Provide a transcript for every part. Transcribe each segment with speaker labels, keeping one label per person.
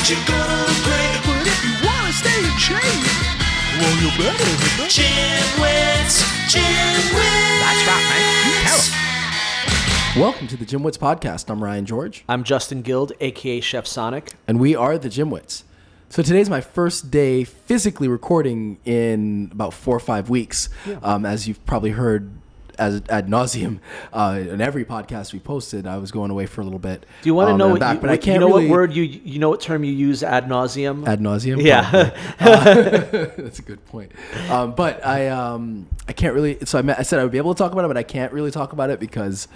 Speaker 1: you're gonna look great. But if you wanna stay in shape, well, you better hit the GymWits.
Speaker 2: That's right, man. Tell 'em.
Speaker 3: Welcome to the GymWits podcast. I'm Ryan George.
Speaker 2: I'm Justin Guild, a.k.a. Chef Sonic.
Speaker 3: And we are the GymWits. So today's my first day physically recording in about 4 or 5 weeks. As you've probably heard as ad nauseum in every podcast we posted, I was going away for a little bit.
Speaker 2: Do you want to know what
Speaker 3: back,
Speaker 2: you,
Speaker 3: but I can't
Speaker 2: you know
Speaker 3: really,
Speaker 2: what word you know what term you use ad nauseum?
Speaker 3: Ad nauseum?
Speaker 2: Yeah.
Speaker 3: That's a good point. But I can't really, so I said I would be able to talk about it, but I can't really talk about it because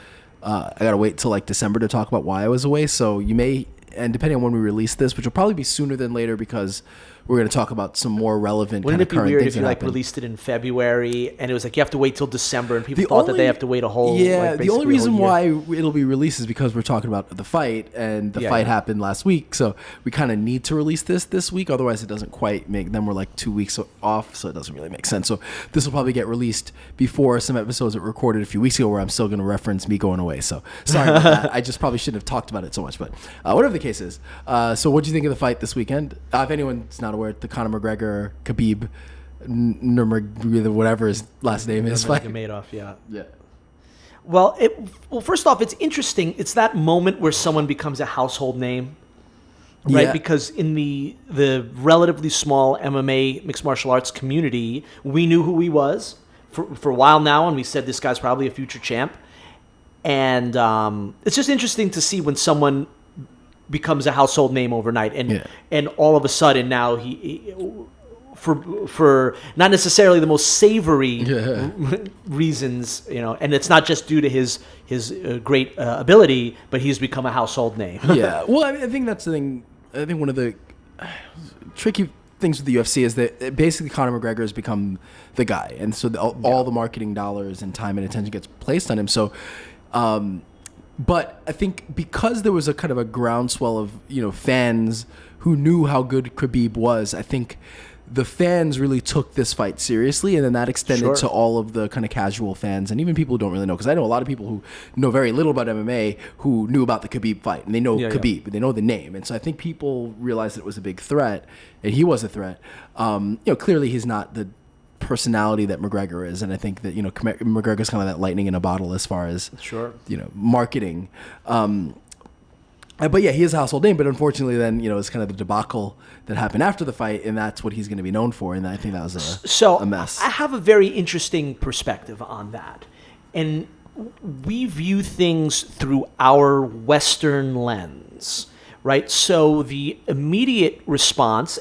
Speaker 3: I got to wait till like December to talk about why I was away. So you may, and depending on when we release this, which will probably be sooner than later because we're going to talk about some more relevant
Speaker 2: Wouldn't
Speaker 3: kind of
Speaker 2: it be
Speaker 3: current
Speaker 2: weird
Speaker 3: things
Speaker 2: if you
Speaker 3: that
Speaker 2: like
Speaker 3: happen.
Speaker 2: released it in February and it was like you have to wait till December and people thought that they have to wait a whole
Speaker 3: the only reason
Speaker 2: why
Speaker 3: why it'll be released is because we're talking about the fight, and the fight happened last week, so we kind of need to release this week, otherwise it doesn't quite make, then we're like 2 weeks off, so it doesn't really make sense. So this will probably get released before some episodes that were recorded a few weeks ago where I'm still going to reference me going away, so sorry about that. I just probably shouldn't have talked about it so much, but whatever the case is. So what do you think of the fight this weekend? If anyone's not aware, the Conor McGregor Kabib Nurmagomedov, whatever his last name is, fight.
Speaker 2: Nurmagomedov, yeah.
Speaker 3: Well,
Speaker 2: First off, it's interesting. It's that moment where someone becomes a household name, right?
Speaker 3: Yeah.
Speaker 2: Because in the relatively small MMA mixed martial arts community, we knew who he was for a while now, and we said this guy's probably a future champ. And it's just interesting to see when someone becomes a household name overnight, and all of a sudden now he for not necessarily the most savory reasons, and it's not just due to his great ability, but he's become a household name.
Speaker 3: Well, I think that's the thing. I think one of the tricky things with the UFC is that basically Conor McGregor has become the guy, and so all the marketing dollars and time and attention gets placed on him. So but I think because there was a kind of a groundswell of fans who knew how good Khabib was, I think the fans really took this fight seriously, and then that extended to all of the kind of casual fans and even people who don't really know, because I know a lot of people who know very little about MMA who knew about the Khabib fight, and they know Khabib, they know the name, and so I think people realized that it was a big threat, and he was a threat. Clearly he's not the personality that McGregor is, and I think that McGregor's kind of that lightning in a bottle as far as marketing. But yeah, he is a household name, but unfortunately then it's kind of the debacle that happened after the fight, and that's what he's going to be known for, and I think that was a mess.
Speaker 2: I have a very interesting perspective on that, and we view things through our Western lens, right? So the immediate response,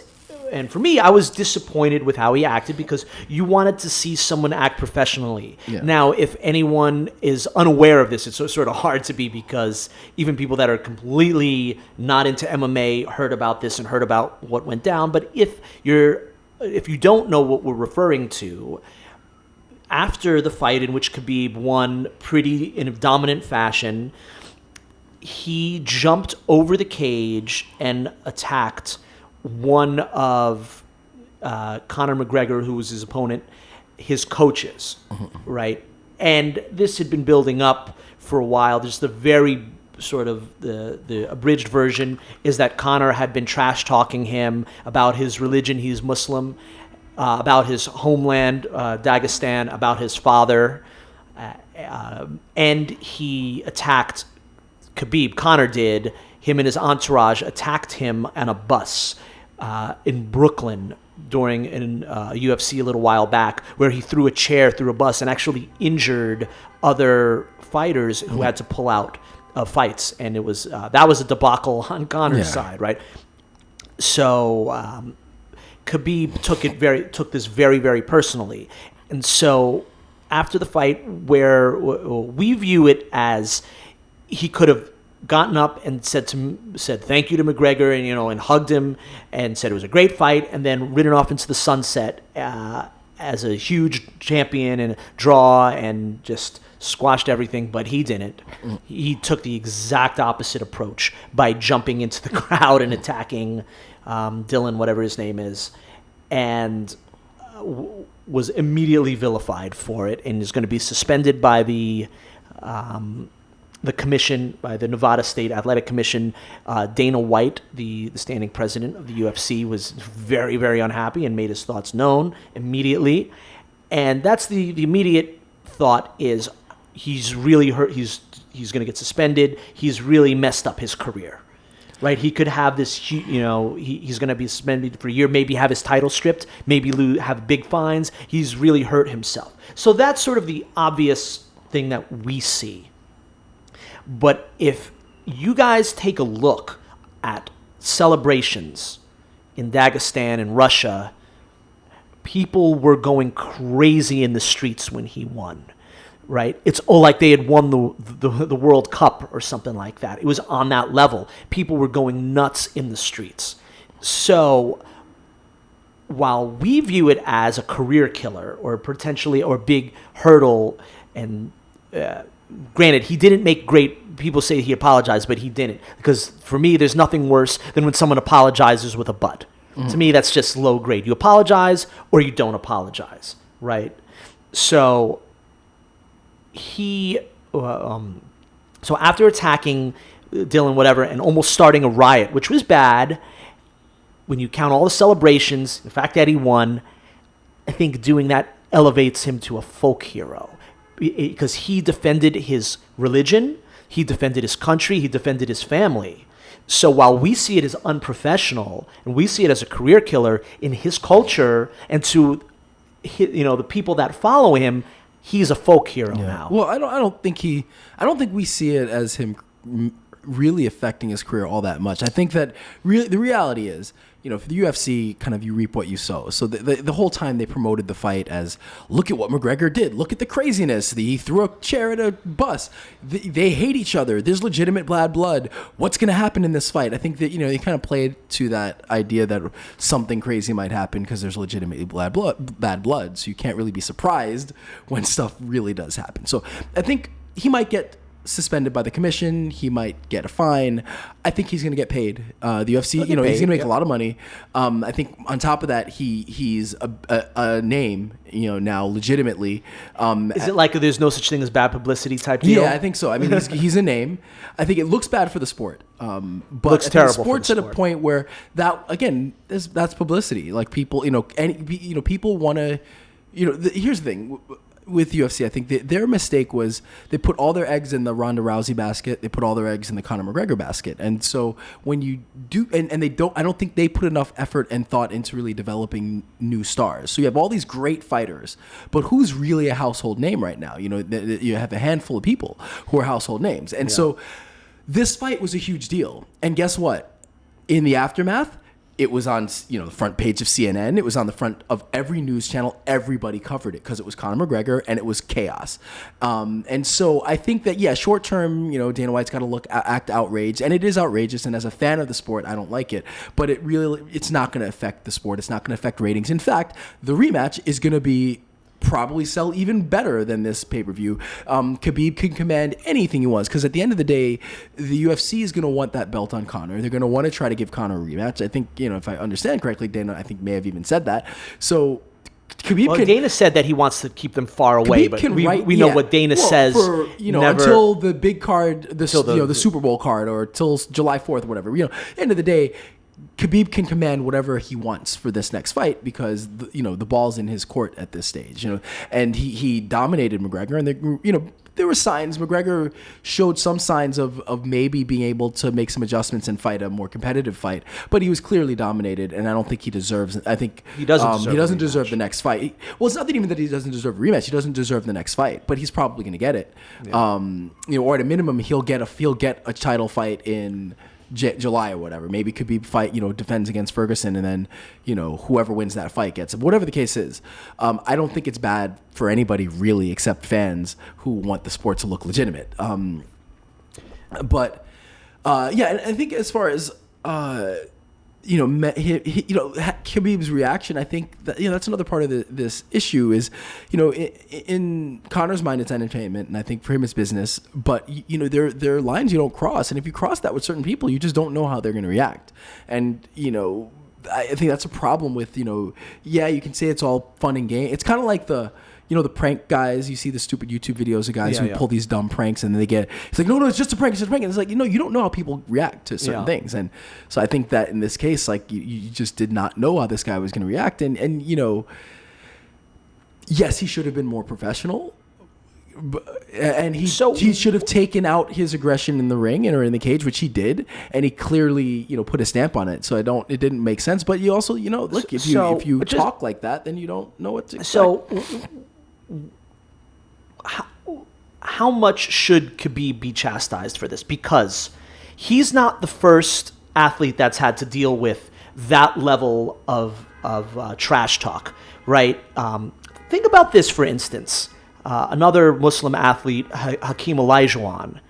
Speaker 2: and for me, I was disappointed with how he acted because you wanted to see someone act professionally. Yeah. Now, if anyone is unaware of this, it's sort of hard to be, because even people that are completely not into MMA heard about this and heard about what went down. But if you don't know what we're referring to, after the fight in which Khabib won in a dominant fashion, he jumped over the cage and attacked one of Conor McGregor, who was his opponent, his coaches, right? And this had been building up for a while. There's the very sort of the abridged version is that Conor had been trash talking him about his religion. He's Muslim, about his homeland, Dagestan, about his father, and he attacked Khabib. Conor did. Him and his entourage attacked him on a bus in Brooklyn during a UFC a little while back, where he threw a chair through a bus and actually injured other fighters who had to pull out of fights, and it was that was a debacle on Conor's side, right? So Khabib took this very, very personally, and so after the fight, where we view it as he could have gotten up and said thank you to McGregor, and hugged him and said it was a great fight, and then ridden off into the sunset as a huge champion and a draw and just squashed everything, but he didn't. He took the exact opposite approach by jumping into the crowd and attacking Dylan, whatever his name is, and was immediately vilified for it, and is going to be suspended by the the commission, by the Nevada State Athletic Commission, Dana White, the standing president of the UFC, was very, very unhappy and made his thoughts known immediately. And that's the immediate thought is he's really hurt. He's going to get suspended. He's really messed up his career, right? He could have this, he's going to be suspended for a year, maybe have his title stripped, maybe have big fines. He's really hurt himself. So that's sort of the obvious thing that we see. But if you guys take a look at celebrations in Dagestan and Russia, people were going crazy in the streets when he won, right? It's like they had won the World Cup or something like that. It was on that level. People were going nuts in the streets. So while we view it as a career killer or potentially or big hurdle, and granted, he didn't make great. People say he apologized, but he didn't. Because for me, there's nothing worse than when someone apologizes with a but. Mm-hmm. To me, that's just low grade. You apologize or you don't apologize, right? So so after attacking Dylan, whatever, and almost starting a riot, which was bad, when you count all the celebrations, the fact that he won, I think doing that elevates him to a folk hero. Because he defended his religion, he defended his country, he defended his family. So while we see it as unprofessional and we see it as a career killer, in his culture and to the people that follow him, he's a folk hero now.
Speaker 3: Well, I don't think we see it as him really affecting his career all that much. I think that the reality is, for the UFC, kind of you reap what you sow. So the whole time they promoted the fight as, look at what McGregor did. Look at the craziness. He threw a chair at a bus. They hate each other. There's legitimate bad blood. What's going to happen in this fight? I think that, they kind of played to that idea that something crazy might happen because there's legitimately bad blood. So you can't really be surprised when stuff really does happen. So I think he might get suspended by the commission. He might get a fine. I think he's going to get paid. The UFC, he's going to make a lot of money. I think on top of that, he's a name, now legitimately.
Speaker 2: Is it like there's no such thing as bad publicity type deal?
Speaker 3: Yeah, I think so. I mean, he's a name. I think it looks bad for the sport. But
Speaker 2: looks terrible.
Speaker 3: Sport's at a point where that, again, that's publicity. Like people, people want to, here's the thing. With UFC, I think their mistake was they put all their eggs in the Ronda Rousey basket. They put all their eggs in the Conor McGregor basket. And so when you do, and they don't, I don't think they put enough effort and thought into really developing new stars. So you have all these great fighters, but who's really a household name right now? You have a handful of people who are household names. And so this fight was a huge deal. And guess what? In the aftermath, it was on, the front page of CNN. It was on the front of every news channel. Everybody covered it because it was Conor McGregor and it was chaos. And so I think that, short term, Dana White's got to act outraged, and it is outrageous. And as a fan of the sport, I don't like it. But it's not going to affect the sport. It's not going to affect ratings. In fact, the rematch is going to probably sell even better than this pay-per-view. Khabib can command anything he wants because at the end of the day, the UFC is going to want that belt on Conor. They're going to want to try to give Conor a rematch. I think, if I understand correctly, Dana, I think may have even said that. So Khabib
Speaker 2: Dana said that he wants to keep them far away, but we know what Dana says.
Speaker 3: For, until the big card, the Super Bowl card, or till July 4th or whatever. End of the day, Khabib can command whatever he wants for this next fight because the ball's in his court at this stage. And he dominated McGregor, and there were signs. McGregor showed some signs of maybe being able to make some adjustments and fight a more competitive fight, but he was clearly dominated, and I don't think he deserves. I think
Speaker 2: he doesn't deserve
Speaker 3: the next fight. Well, it's not even that he doesn't deserve a rematch. He doesn't deserve the next fight, but he's probably going to get it. Yeah. Or at a minimum, he'll get a title fight in July or whatever. Maybe Khabib fight, defends against Ferguson, and then, whoever wins that fight gets it. Whatever the case is, I don't think it's bad for anybody really, except fans who want the sport to look legitimate. But I think as far as Khabib's reaction, I think that, that's another part of this issue is, in Conor's mind, it's entertainment, and I think for him it's business, but, there are lines you don't cross, and if you cross that with certain people, you just don't know how they're going to react. And, I think that's a problem with, you can say it's all fun and game. It's kind of like you know, the prank guys, you see the stupid YouTube videos of guys who
Speaker 2: yeah.
Speaker 3: pull these dumb pranks and then it's like, no, it's just a prank, it's just a prank. And it's like, you know, you don't know how people react to certain things. And so I think that in this case, like you just did not know how this guy was going to react. And, you know, yes, he should have been more professional. And he should have taken out his aggression in the ring or in the cage, which he did, and he clearly, you know, put a stamp on it. So it didn't make sense. But you also, you know, look, if you talk like that, then you don't know what to expect.
Speaker 2: So, how much should Kabib be chastised for this? Because he's not the first athlete that's had to deal with that level of trash talk, right? Think about this, for instance. Another Muslim athlete, Hakeem Olajuwon.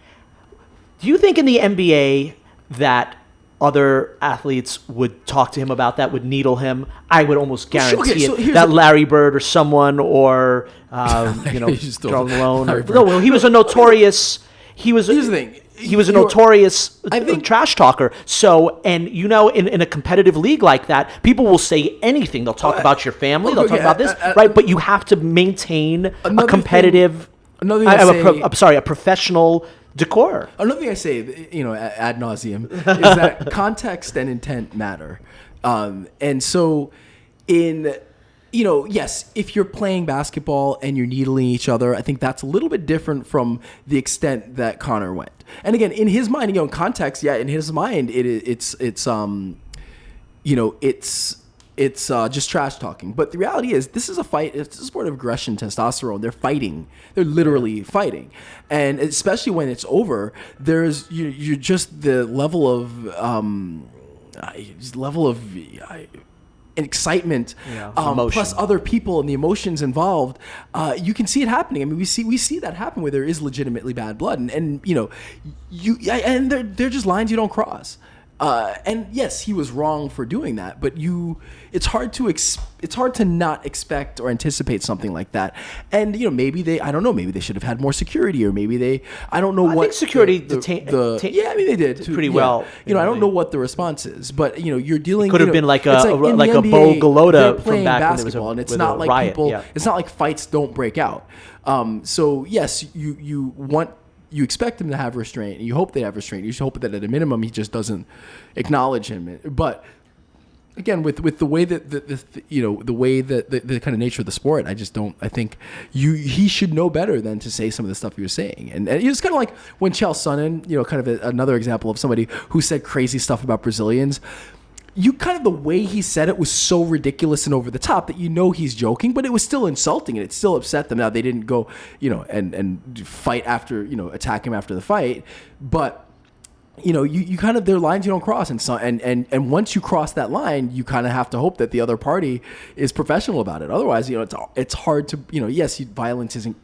Speaker 2: Do you think in the NBA that other athletes would talk to him about that, would needle him? I would almost guarantee that Larry Bird or someone, or you know, Charles Malone. No, he was a notorious. Here's the thing. He was a notorious trash talker. So, and you know, in a competitive league like that, people will say anything. They'll talk about your family. They'll talk about this, right? But you have to maintain a competitive. A professional decor.
Speaker 3: Another thing I say, you know, ad nauseum, is that context and intent matter. And so, you know, yes, if you're playing basketball and you're needling each other, I think that's a little bit different from the extent that Conor went. And again, in his mind, you know, in context, in his mind, it's just trash talking. But the reality is, this is a fight. It's a sport of aggression, testosterone. They're fighting. They're literally fighting. And especially when it's over, there's you're just the level of excitement, plus other people and the emotions involved. You can see it happening. I mean, we see that happen where there is legitimately bad blood, and you know, and they're just lines you don't cross. And yes, he was wrong for doing that, but it's hard to not expect or anticipate something like that. And you know, maybe they should have had more security, or maybe I don't know. I think
Speaker 2: security
Speaker 3: they did
Speaker 2: pretty well.
Speaker 3: You know, I don't know what the response is, but you know, you're dealing.
Speaker 2: Could have been like a Bo Galota from back
Speaker 3: basketball,
Speaker 2: when
Speaker 3: and it's not like
Speaker 2: riot.
Speaker 3: people. It's not like fights don't break out. So yes, you expect him to have restraint. You hope they have restraint. You should hope that at a minimum he just doesn't acknowledge him. But again, with the way that the kind of nature of the sport, I think he should know better than to say some of the stuff he was saying. And it's kind of like when Chael Sonnen, you know, kind of another example of somebody who said crazy stuff about Brazilians. The way he said it was so ridiculous and over the top that you know he's joking, but it was still insulting and it still upset them. Now they didn't go, you know, and fight after, you know, attack him after the fight, but you know, you kind of, there are lines you don't cross, and once you cross that line, you kind of have to hope that the other party is professional about it. Otherwise, you know, it's hard to, you know, yes, violence isn't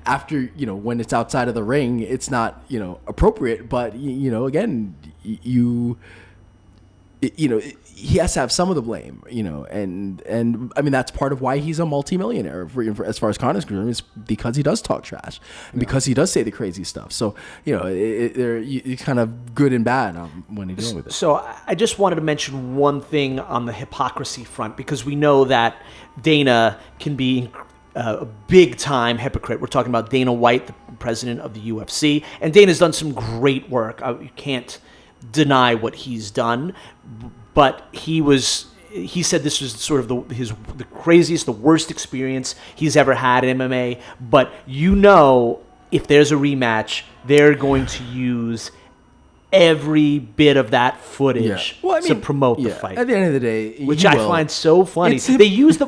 Speaker 3: after, you know, when it's outside of the ring, it's not, you know, appropriate, but you know, again, you know, he has to have some of the blame, you know, and I mean, that's part of why he's a multimillionaire as far as Conor's concerned, is because he does talk trash and because he does say the crazy stuff. So, you know, it's kind of good and bad when he's dealing with it.
Speaker 2: So I just wanted to mention one thing on the hypocrisy front, because we know that Dana can be a big-time hypocrite. We're talking about Dana White, the president of the UFC, and Dana's done some great work. You can't deny what he's done, but he said this was sort of the craziest, the worst experience he's ever had in MMA. But you know, if there's a rematch, they're going to use every bit of that footage to promote the fight.
Speaker 3: At the end of the day,
Speaker 2: which I find so funny. They use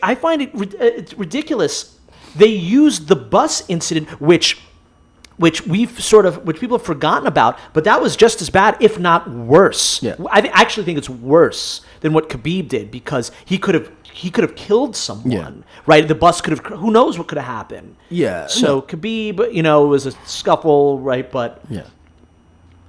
Speaker 2: I find it's ridiculous. They used the bus incident, which people have forgotten about, but that was just as bad, if not worse.
Speaker 3: Yeah.
Speaker 2: I actually think it's worse than what Kabib did, because he could have killed someone, right? The bus could have, who knows what could have happened.
Speaker 3: Yeah.
Speaker 2: So Kabib, you know, it was a scuffle, right? But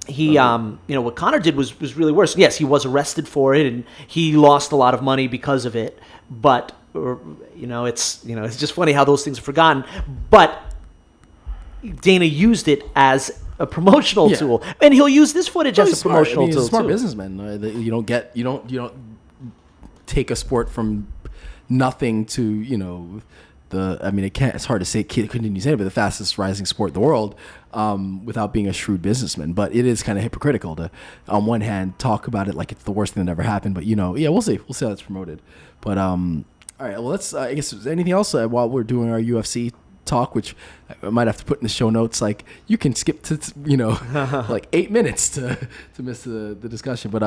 Speaker 2: he, you know, what Conor did was really worse. Yes, he was arrested for it, and he lost a lot of money because of it. But it's just funny how those things are forgotten. But Dana used it as a promotional tool, and he'll use this footage as a promotional tool.
Speaker 3: He's a smart businessman. You don't take a sport from nothing to, you know, it's hard to say, continue saying it, but the fastest rising sport in the world, without being a shrewd businessman. But it is kind of hypocritical to, on one hand, talk about it like it's the worst thing that ever happened. But we'll see how it's promoted. But all right, well, let's. I guess is there anything else while we're doing our UFC talk, which I might have to put in the show notes. Like you can skip to like 8 minutes to miss the discussion. But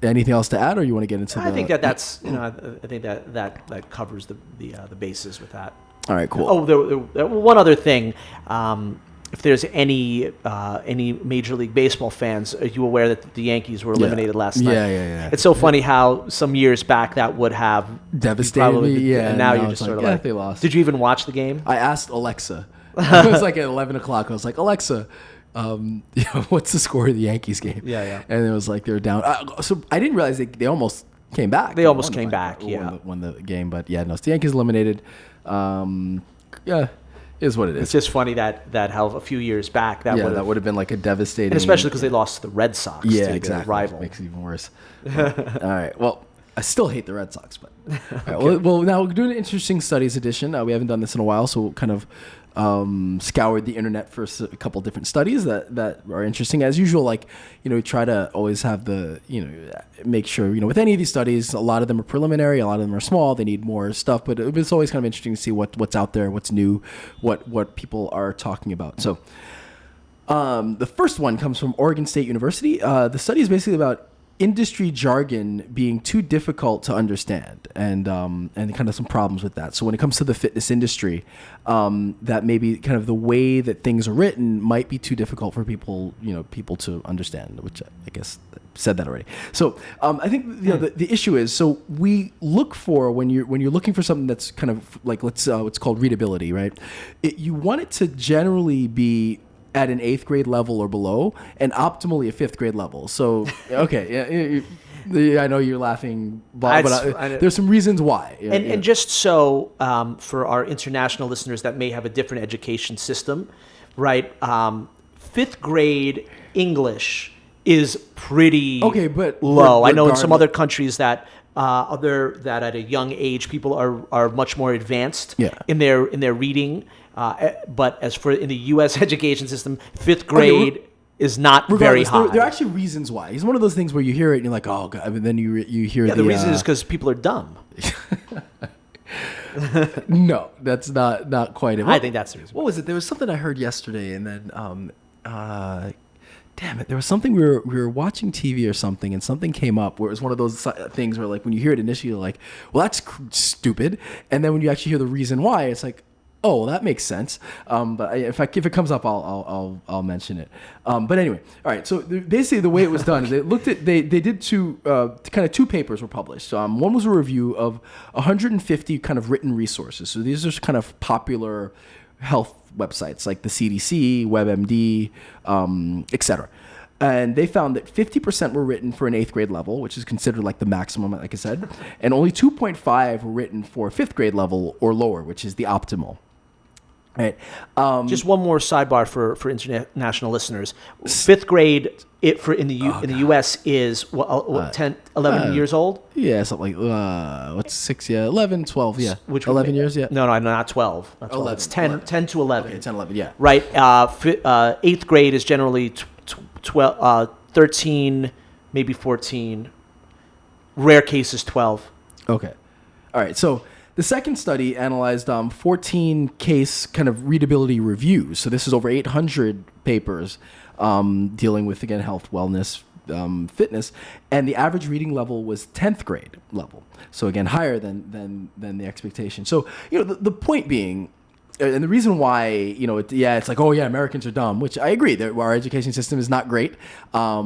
Speaker 3: anything else to add, or you want to get into?
Speaker 2: I think that's I think that covers the bases with that.
Speaker 3: All right, cool.
Speaker 2: Oh, there one other thing. If there's any Major League Baseball fans, are you aware that the Yankees were eliminated last night?
Speaker 3: Yeah.
Speaker 2: It's so funny how some years back that would have
Speaker 3: devastated me.
Speaker 2: And now you're just sort of like,
Speaker 3: they lost.
Speaker 2: Did you even watch the game?
Speaker 3: I asked Alexa. It was like at 11 o'clock. I was like, Alexa, what's the score of the Yankees game?
Speaker 2: Yeah.
Speaker 3: And it was like they were down. So I didn't realize they almost came back.
Speaker 2: They almost came back.
Speaker 3: Won the game, but no, it's the Yankees eliminated. Is what it is.
Speaker 2: It's just funny that how a few years back that
Speaker 3: would have been like a devastating,
Speaker 2: and especially because they lost to the Red Sox.
Speaker 3: Yeah,
Speaker 2: to
Speaker 3: exactly.
Speaker 2: Rival
Speaker 3: makes it even worse. All right. Well, I still hate the Red Sox, but all right, well, now we're doing an interesting studies edition. We haven't done this in a while, so we'll kind of scoured the internet for a couple different studies that are interesting. As usual, like, we try to always have make sure, with any of these studies, a lot of them are preliminary, a lot of them are small, they need more stuff, but it's always kind of interesting to see what's out there, what's new, what people are talking about. So the first one comes from Oregon State University. The study is basically about industry jargon being too difficult to understand, and kind of some problems with that. So when it comes to the fitness industry, that maybe kind of the way that things are written might be too difficult for people to understand, which I guess said that already. So I think the issue is, so we look for, when you're looking for something that's kind of like, what's called readability, right? You want it to generally be at an 8th grade level or below, and optimally a 5th grade level. So, okay, I know you're laughing, but there's some reasons why.
Speaker 2: And just so for our international listeners that may have a different education system, right? 5th grade English is pretty
Speaker 3: but
Speaker 2: low. I know in some other countries that that at a young age people are much more advanced in their reading. But as for in the U.S. education system, 5th grade is not very high.
Speaker 3: There are actually reasons why. It's one of those things where you hear it and you're like, oh, God. And then you hear
Speaker 2: the reason is because people are dumb.
Speaker 3: No, that's not quite it.
Speaker 2: I think that's the reason.
Speaker 3: What was it? There was something I heard yesterday, and then damn it, there was something we were watching TV or something, and something came up where it was one of those things where, like, when you hear it initially, you're like, well, that's stupid, and then when you actually hear the reason why, it's like, oh, well, that makes sense. But if it comes up, I'll mention it. But anyway, all right. So basically, the way it was done is they did two papers were published. One was a review of 150 kind of written resources. So these are kind of popular health websites like the CDC, WebMD, etc. And they found that 50% were written for an 8th grade level, which is considered like the maximum, like I said, and only 2.5 were written for 5th grade level or lower, which is the optimal. Right.
Speaker 2: Just one more sidebar for international listeners. 5th grade in the U.S. is 11 years old.
Speaker 3: Yeah, something like what's 6? Yeah, 11, 12. Yeah,
Speaker 2: which
Speaker 3: 11 years. Yeah.
Speaker 2: No, not 12. Not 12.
Speaker 3: 11,
Speaker 2: it's 10 to 11.
Speaker 3: Okay, 10, 11. Yeah.
Speaker 2: Right. 8th grade is generally 13, maybe 14. Rare cases 12.
Speaker 3: Okay. All right. So the second study analyzed 14 case kind of readability reviews. So this is over 800 papers dealing with, again, health, wellness, fitness, and the average reading level was 10th grade level. So again, higher than the expectation. So the point being, and the reason why it's like, oh yeah, Americans are dumb, which I agree that our education system is not great, all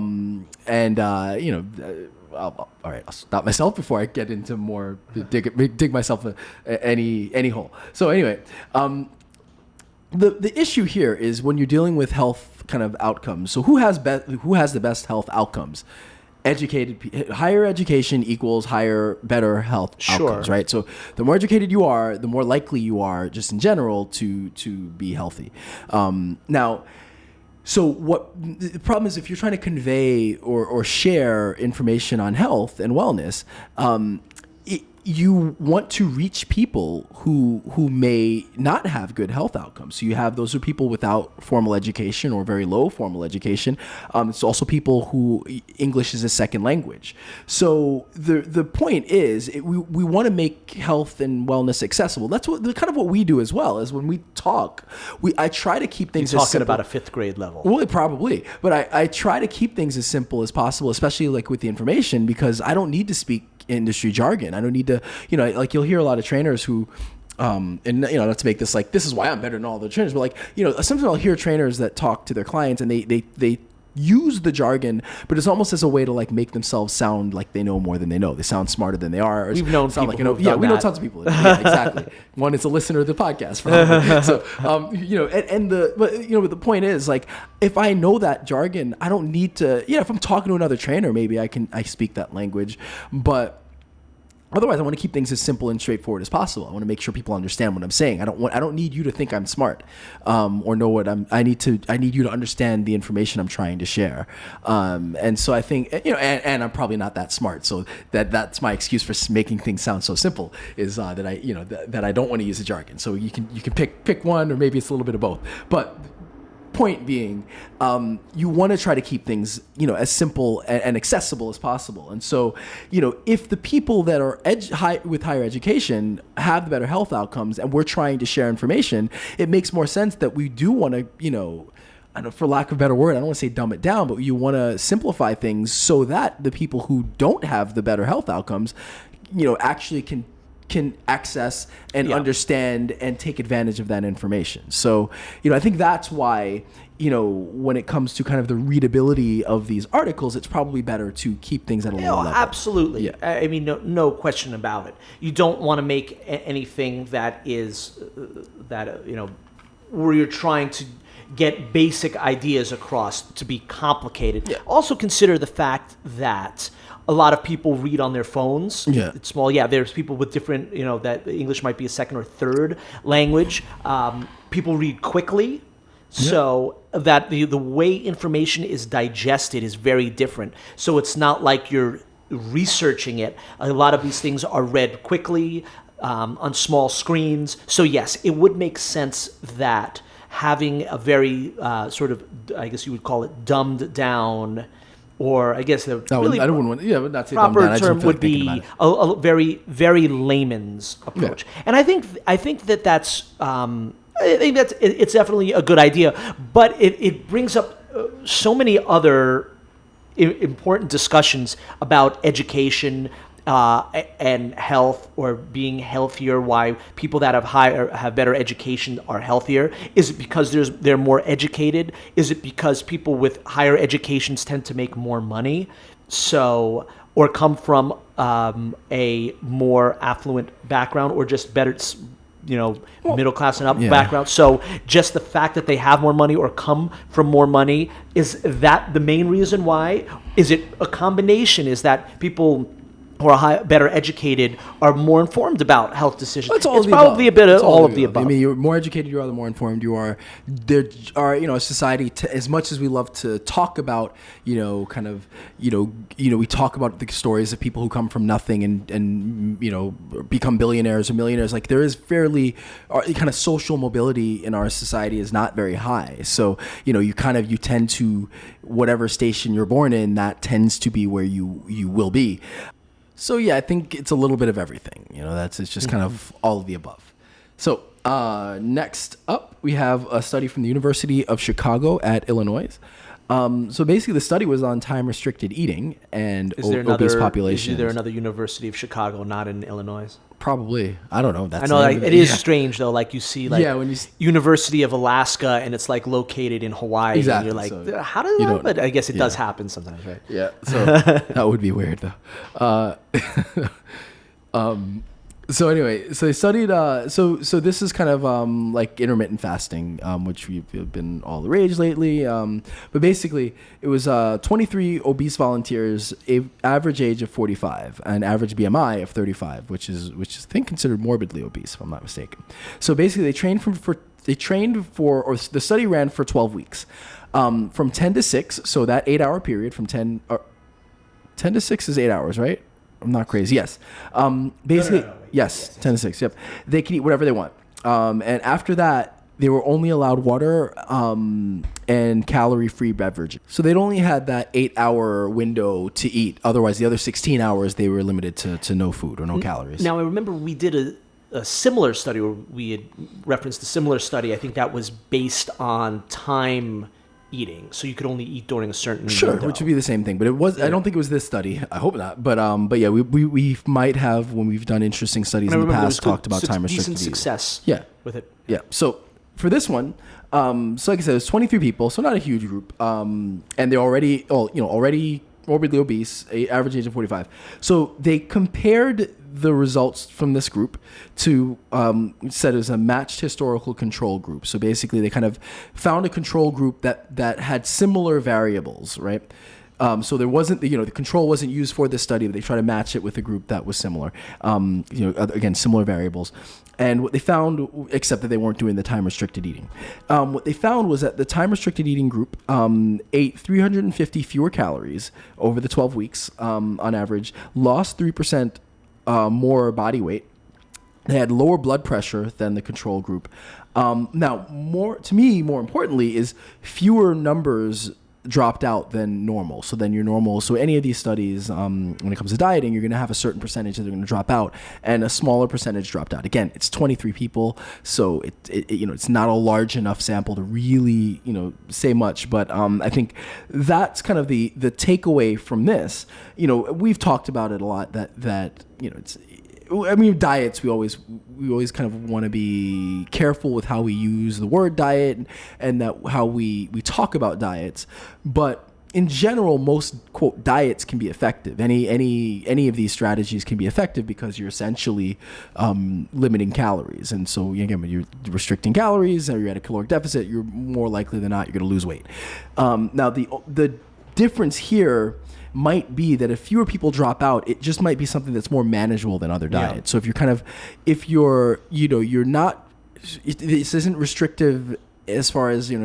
Speaker 3: right, I'll stop myself before I get into more dig myself any hole. So anyway, the issue here is when you're dealing with health kind of outcomes. So who has the best health outcomes? Higher education equals better health outcomes, right? So the more educated you are, the more likely you are, just in general, to be healthy. Now. So what the problem is, if you're trying to convey or share information on health and wellness, you want to reach people who may not have good health outcomes. So you have those are people without formal education or very low formal education. It's also people who English is a second language. So the point is, we want to make health and wellness accessible. That's kind of what we do as well. Is when we talk, I try to keep things.
Speaker 2: You're
Speaker 3: as
Speaker 2: talking
Speaker 3: simple.
Speaker 2: about a 5th grade level.
Speaker 3: Well, probably, but I try to keep things as simple as possible, especially like with the information, because I don't need to speak industry jargon. I don't need to, like you'll hear a lot of trainers who, and not to make this like, this is why I'm better than all the trainers, but like, sometimes I'll hear trainers that talk to their clients and they use the jargon, but it's almost as a way to like make themselves sound like they know more than they know. They sound smarter than they are.
Speaker 2: We've known people
Speaker 3: like,
Speaker 2: who've
Speaker 3: yeah,
Speaker 2: done
Speaker 3: we know
Speaker 2: that.
Speaker 3: tons of people. Yeah, exactly. One is a listener of the podcast, probably. So, but the point is, like, if I know that jargon, I don't need to. Yeah, if I'm talking to another trainer, maybe I speak that language, but. Otherwise, I want to keep things as simple and straightforward as possible. I want to make sure people understand what I'm saying. I don't need you to think I'm smart, or know what I need you to understand the information I'm trying to share. And so I think, and I'm probably not that smart. So that's my excuse for making things sound so simple is that I don't want to use a jargon. So you can pick one, or maybe it's a little bit of both. But point being, you want to try to keep things, as simple and accessible as possible. And so, if the people that are with higher education have the better health outcomes, and we're trying to share information, it makes more sense that we do want to, for lack of a better word, I don't want to say dumb it down, but you want to simplify things so that the people who don't have the better health outcomes, actually can access and understand and take advantage of that information. So, I think that's why, when it comes to kind of the readability of these articles, it's probably better to keep things at a lower level.
Speaker 2: Absolutely.
Speaker 3: Yeah.
Speaker 2: I mean, no question about it. You don't want to make anything that is, where you're trying to get basic ideas across to be complicated. Yeah. Also consider the fact that a lot of people read on their phones.
Speaker 3: Yeah.
Speaker 2: It's small. Yeah, there's people with different, that English might be a second or third language. People read quickly. So that the way information is digested is very different. So it's not like you're researching it. A lot of these things are read quickly on small screens. So yes, it would make sense that having a very sort of, I guess you would call it dumbed down, or I guess the really
Speaker 3: I don't want, but not say
Speaker 2: proper
Speaker 3: dumb down.
Speaker 2: term would be a very, very layman's approach. Yeah. And I think that's it's definitely a good idea, but it brings up so many other important discussions about education and health, or being healthier. Why people that have better education are healthier? Is it because they're more educated? Is it because people with higher educations tend to make more money? So, or come from a more affluent background, or just better, middle class and up background. So just the fact that they have more money or come from more money, is that the main reason why? Is it a combination? Is that people who are better educated are more informed about health decisions? It's probably a bit of all of the above.
Speaker 3: I mean, you're more educated you are, the more informed you are. There are, a society, as much as we love to talk about, we talk about the stories of people who come from nothing and become billionaires or millionaires. Like, there is fairly kind of social mobility in our society is not very high. So, you tend to, whatever station you're born in, that tends to be where you will be. So yeah, I think it's a little bit of everything. It's just kind of all of the above. So next up, we have a study from the University of Chicago at Illinois. So basically, the study was on time-restricted eating and obese populations.
Speaker 2: Is there another University of Chicago not in Illinois?
Speaker 3: Probably. I don't know.
Speaker 2: I know it is strange though. Like you see, when you University of Alaska, and it's like located in Hawaii,
Speaker 3: exactly.
Speaker 2: And you're like, how does that? But I guess it does happen sometimes, right?
Speaker 3: Yeah. So that would be weird though. So anyway, so they studied. So this is kind of like intermittent fasting, which we've been all the rage lately. But basically, it was 23 obese volunteers, average age of 45, and average BMI of 35, which is I think considered morbidly obese, if I'm not mistaken. So basically, the study ran for 12 weeks, from 10 to 6. So that 8-hour period from 10 to 6 is 8 hours, right? I'm not crazy. Yes. Basically, yes, 10 to 6. Yep. They can eat whatever they want. And after that, they were only allowed water and calorie-free beverages. So they'd only had that 8-hour window to eat. Otherwise, the other 16 hours, they were limited to no food or no calories.
Speaker 2: Now, I remember we did a similar study, or we had referenced a similar study. I think that was based on time eating. So you could only eat during a certain window.
Speaker 3: Which would be the same thing. But it was. I don't think it was this study. I hope not. But yeah, we might have, when we've done interesting studies in the past, talked about time-restricted eating.
Speaker 2: Success with it.
Speaker 3: Yeah. So for this one, so like I said, it was 23 people, so not a huge group, and they're already morbidly obese, average age of 45. So they compared the results from this group to said it was a matched historical control group. So basically, they kind of found a control group that had similar variables, right? So there wasn't, the control wasn't used for this study, but they tried to match it with a group that was similar. Again, similar variables. And what they found, except that they weren't doing the time-restricted eating, what they found was that the time-restricted eating group ate 350 fewer calories over the 12 weeks on average, lost 3% more body weight. They had lower blood pressure than the control group. Now, more importantly, is fewer numbers dropped out than normal. So then your normal, so any of these studies, when it comes to dieting, you're going to have a certain percentage that are going to drop out, and a smaller percentage dropped out. Again, it's 23 people, so it's not a large enough sample to really, say much. But I think that's kind of the takeaway from this. We've talked about it a lot that it's. Diets, we always kind of want to be careful with how we use the word diet and that how we talk about diets. But in general, most quote diets can be effective. Any of these strategies can be effective because you're essentially limiting calories. And so again, when you're restricting calories or you're at a caloric deficit, you're more likely than not you're going to lose weight. Now the difference here might be that if fewer people drop out, it just might be something that's more manageable than other diets. So if you're not, this isn't restrictive as far as, it's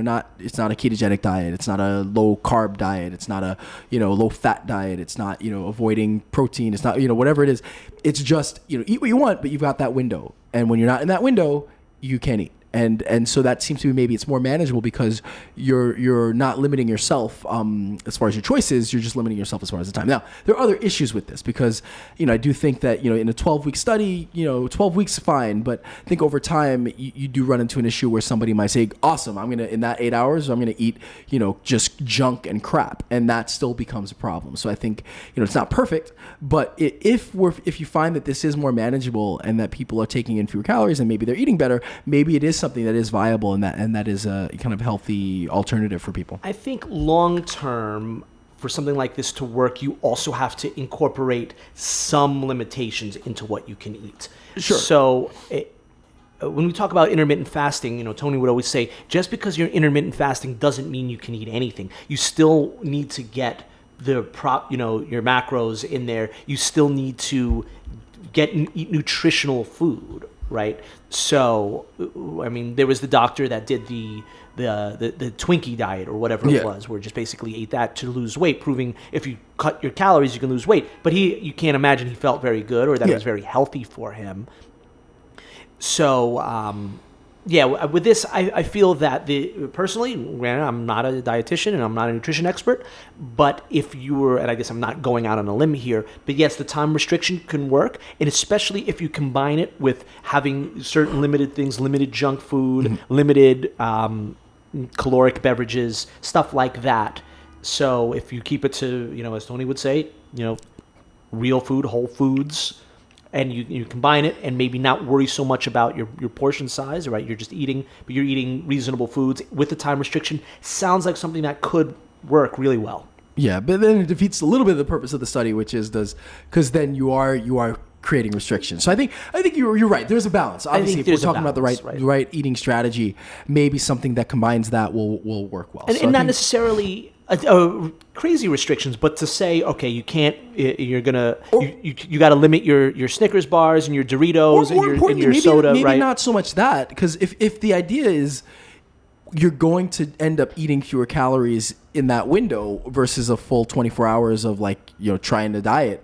Speaker 3: not a ketogenic diet. It's not a low carb diet. It's not a, low fat diet. It's not, avoiding protein. It's not, whatever it is. It's just, eat what you want, but you've got that window. And when you're not in that window, you can't eat. And so that seems to be maybe it's more manageable because you're not limiting yourself as far as your choices. You're just limiting yourself as far as the time. Now, there are other issues with this because, I do think that, in a 12-week study, 12 weeks is fine. But I think over time, you do run into an issue where somebody might say, awesome, I'm going to, in that 8 hours, I'm going to eat, just junk and crap. And that still becomes a problem. So I think, it's not perfect. But if you find that this is more manageable and that people are taking in fewer calories and maybe they're eating better, maybe it is something that is viable and that is a kind of healthy alternative for people.
Speaker 2: I think long term, for something like this to work, you also have to incorporate some limitations into what you can eat.
Speaker 3: Sure.
Speaker 2: So when we talk about intermittent fasting, Tony would always say, just because you're intermittent fasting doesn't mean you can eat anything. You still need to get your macros in there. You still need to eat nutritional food. Right. So, there was the doctor that did the Twinkie diet or whatever it was, where just basically ate that to lose weight, proving if you cut your calories, you can lose weight. But you can't imagine he felt very good or that it was very healthy for him. So, with this, I feel that personally, I'm not a dietitian and I'm not a nutrition expert, but if you were, and I guess I'm not going out on a limb here, but yes, the time restriction can work, and especially if you combine it with having certain limited things, limited junk food, limited caloric beverages, stuff like that. So if you keep it to, as Tony would say, real food, whole foods, and you combine it and maybe not worry so much about your portion size, right? You're just eating, but you're eating reasonable foods with the time restriction. Sounds like something that could work really well.
Speaker 3: Yeah, but then it defeats a little bit of the purpose of the study, which is because then you are creating restrictions. So I think you're right. There's a balance. Obviously, if we're talking about the right eating strategy, maybe something that combines that will work well.
Speaker 2: And not necessarily crazy restrictions, but to say, okay, you can't. You got to limit your Snickers bars and your Doritos and your soda.
Speaker 3: Maybe
Speaker 2: right?
Speaker 3: Not so much that, because if the idea is you're going to end up eating fewer calories in that window versus a full 24 hours of trying to diet.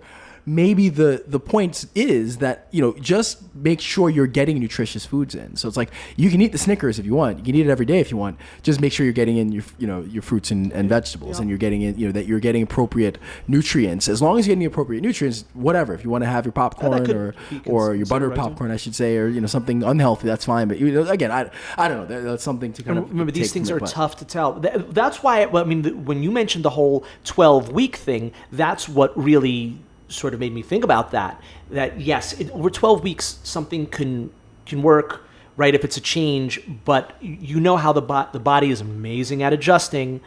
Speaker 3: maybe the point is that, just make sure you're getting nutritious foods in. So it's like, you can eat the Snickers if you want. You can eat it every day if you want. Just make sure you're getting in your fruits and vegetables, and you're getting in, that you're getting appropriate nutrients. As long as you're getting the appropriate nutrients, whatever. If you want to have your popcorn or your buttered popcorn, I should say, or something unhealthy, that's fine. But again, I don't know. That's something to kind of
Speaker 2: remember. These things are tough to tell. That's why. When you mentioned the whole 12-week thing, that's what really sort of made me think about that. That yes, over 12 weeks, something can work, right? If it's a change, but how the body is amazing at adjusting,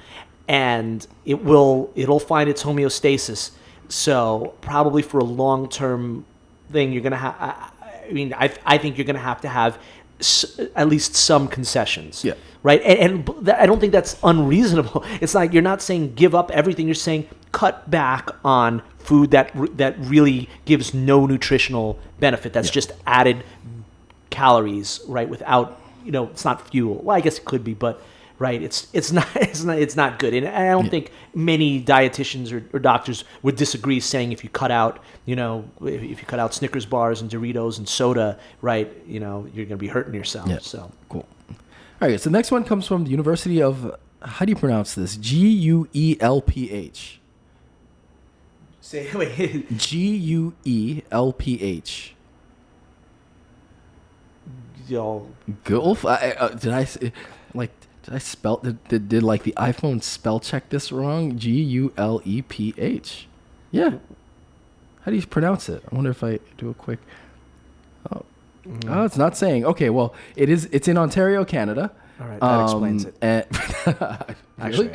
Speaker 2: and it'll find its homeostasis. So probably for a long-term thing, you're gonna have. I think you're gonna have to have at least some concessions.
Speaker 3: Yeah.
Speaker 2: Right. And I don't think that's unreasonable. It's like you're not saying give up everything. You're saying cut back on food that really gives no nutritional benefit. That's just added calories, right? Without, it's not fuel. Well, I guess it could be, but right. It's not good. And I don't think many dietitians or doctors would disagree saying if you cut out, if you cut out Snickers bars and Doritos and soda, right, you're going to be hurting yourself.
Speaker 3: Yeah.
Speaker 2: So
Speaker 3: cool. All right. So the next one comes from the University of, how do you pronounce this? GUELPH.
Speaker 2: Say wait.
Speaker 3: GUELPH.
Speaker 2: Yo.
Speaker 3: Gulf? Did I spell? Did like the iPhone spell check this wrong? GULEPH. Yeah. How do you pronounce it? I wonder if I do a quick. Oh, it's not saying. Okay, well, it's in Ontario, Canada.
Speaker 2: All right, that explains it.
Speaker 3: Actually,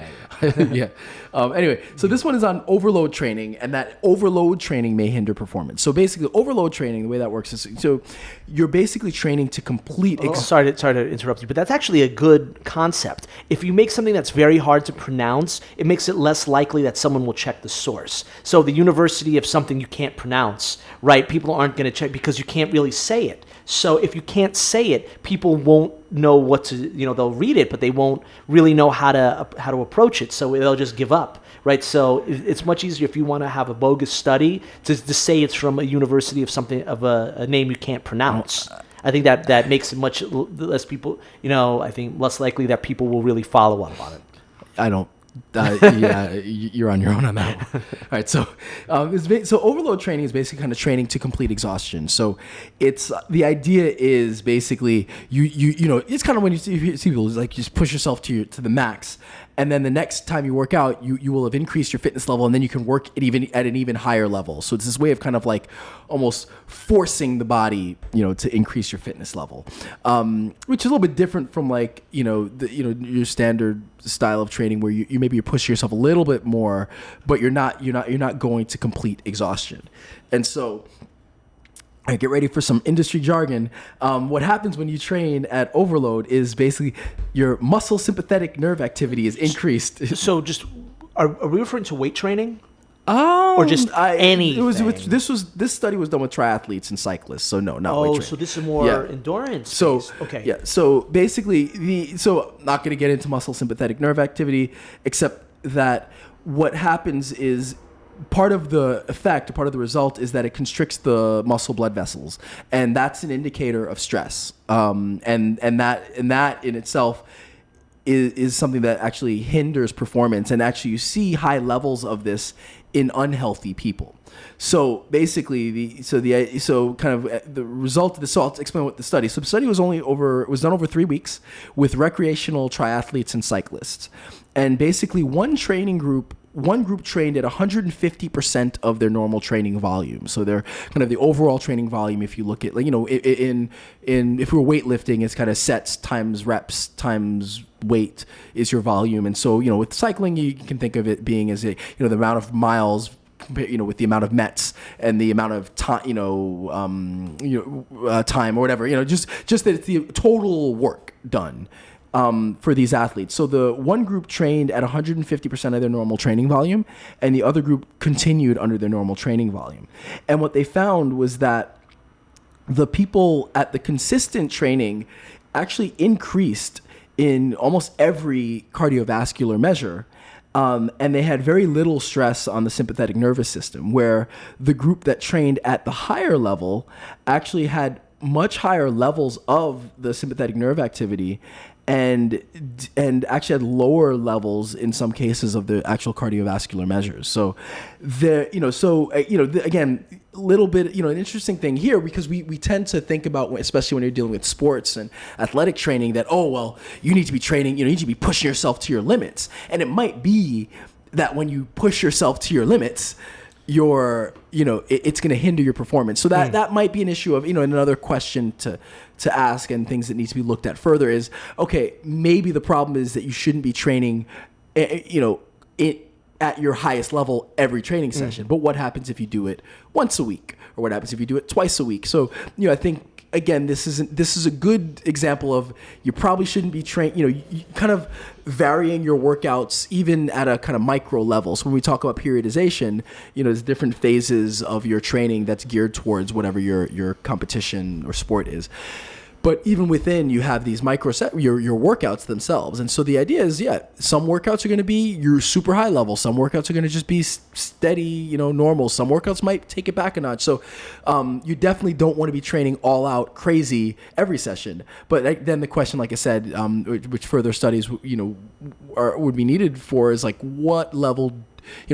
Speaker 3: yeah. Anyway, so this one is on overload training, and that overload training may hinder performance. So basically, overload training, the way that works is, so you're basically training to complete.
Speaker 2: Sorry to interrupt you, but that's actually a good concept. If you make something that's very hard to pronounce, it makes it less likely that someone will check the source. So the university of something you can't pronounce, right? People aren't going to check because you can't really say it. So if you can't say it, people won't know what to, they'll read it, but they won't really know how to approach it. So they'll just give up, right? So it's much easier if you want to have a bogus study to say it's from a university of something, of a name you can't pronounce. I think that makes it much less people, I think less likely that people will really follow up on it.
Speaker 3: I don't. Yeah, you're on your own on that one. All right, so so overload training is basically kind of training to complete exhaustion. So it's the idea is basically you it's kind of when you see people like just push yourself to the max, and then the next time you work out, you will have increased your fitness level, and then you can work at an even higher level. So it's this way of kind of like almost forcing the body, to increase your fitness level, which is a little bit different from like your standard style of training where you maybe you're pushing yourself a little bit more, but you're not going to complete exhaustion. And so, all right, get ready for some industry jargon. What happens when you train at overload is basically your muscle sympathetic nerve activity is increased.
Speaker 2: So just are we referring to weight training? Or just anything?
Speaker 3: This study was done with triathletes and cyclists, so no, not weight training.
Speaker 2: So this is more endurance.
Speaker 3: So
Speaker 2: based. Okay.
Speaker 3: Yeah. So basically, I'm not going to get into muscle sympathetic nerve activity, except that what happens is part of the effect, part of the result is that it constricts the muscle blood vessels, and that's an indicator of stress. And that in itself is something that actually hinders performance, and actually you see high levels of this in unhealthy people. So basically, the result of this. So I'll explain what the study. So the study was done over 3 weeks with recreational triathletes and cyclists, and basically one group trained at 150% of their normal training volume. So they're kind of the overall training volume. If you look at, like, if we were weightlifting, it's kind of sets times reps times weight is your volume. And so, with cycling, you can think of it being as the amount of miles, with the amount of METs and the amount of time, time or whatever, just that it's the total work done. For these athletes. So the one group trained at 150% of their normal training volume, and the other group continued under their normal training volume. And what they found was that the people at the consistent training actually increased in almost every cardiovascular measure. And they had very little stress on the sympathetic nervous system, where the group that trained at the higher level actually had much higher levels of the sympathetic nerve activity and actually had lower levels in some cases of the actual cardiovascular measures. So again, little bit, an interesting thing here, because we tend to think about, especially when you're dealing with sports and athletic training, that, oh, well, you need to be training, you need to be pushing yourself to your limits. And it might be that when you push yourself to your limits, it's going to hinder your performance. So that might be an issue of, another question to ask, and things that need to be looked at further is, okay, maybe the problem is that you shouldn't be training, at your highest level every training session. But what happens if you do it once a week, or what happens if you do it twice a week? So, I think, again, this is a good example of, you probably shouldn't be you kind of varying your workouts even at a kind of micro level. So when we talk about periodization, there's different phases of your training that's geared towards whatever your competition or sport is. But even within, you have these your workouts themselves. And so the idea is, some workouts are going to be your super high level. Some workouts are going to just be steady, normal. Some workouts might take it back a notch. So you definitely don't want to be training all out crazy every session. But then the question, like I said, which further studies, would be needed for, is like, what level,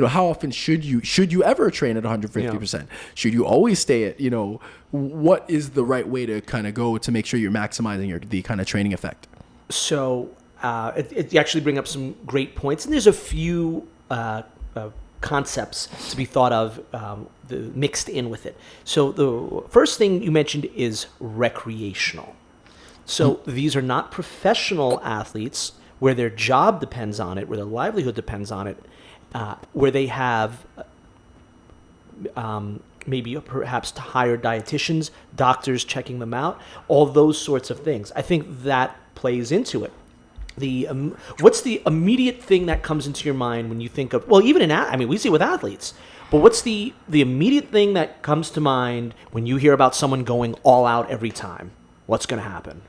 Speaker 3: how often should you ever train at 150%? Should you always stay at, what is the right way to kind of go to make sure you're maximizing the kind of training effect?
Speaker 2: So it actually bring up some great points, and there's a few concepts to be thought of mixed in with it. So the first thing you mentioned is recreational. So these are not professional athletes where their job depends on it, where their livelihood depends on it, where they have maybe perhaps to hire dietitians, doctors checking them out, all those sorts of things. I think that plays into it. What's the immediate thing that comes into your mind when you think of, well, even we see it with athletes, but what's the immediate thing that comes to mind when you hear about someone going all out every time? What's going to happen?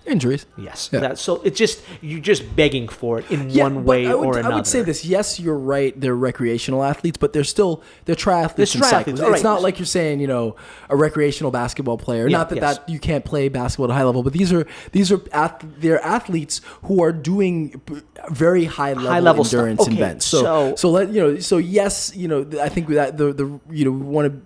Speaker 3: Injuries.
Speaker 2: Yes.
Speaker 3: Yeah.
Speaker 2: So you're just begging for it in one way or another.
Speaker 3: I would say this. Yes, you're right. They're recreational athletes, but they're triathletes and
Speaker 2: triathletes.
Speaker 3: cyclists.
Speaker 2: Right.
Speaker 3: It's not like you're saying, a recreational basketball player.
Speaker 2: Yeah,
Speaker 3: not that you can't play basketball at a high level, but they're athletes who are doing very high level endurance events. So yes, I think that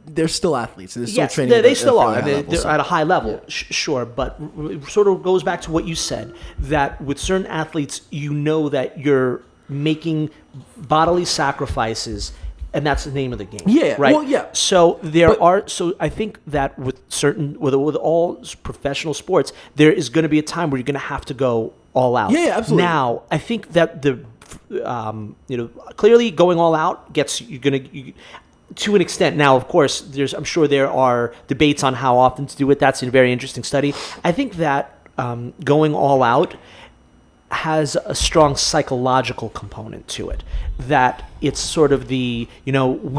Speaker 3: they're still athletes. They're still training.
Speaker 2: They still are. They're at a high level, sure, but it sort of goes back to what you said, that with certain athletes, that you're making bodily sacrifices, and that's the name of the game.
Speaker 3: Yeah.
Speaker 2: Right.
Speaker 3: Well, yeah.
Speaker 2: So So I think that with all professional sports, there is going to be a time where you're going to have to go all out.
Speaker 3: Yeah, absolutely.
Speaker 2: Now, I think that clearly going all out gets to an extent. Now, of course, I'm sure there are debates on how often to do it. That's a very interesting study. I think that going all out has a strong psychological component to it, that it's sort of we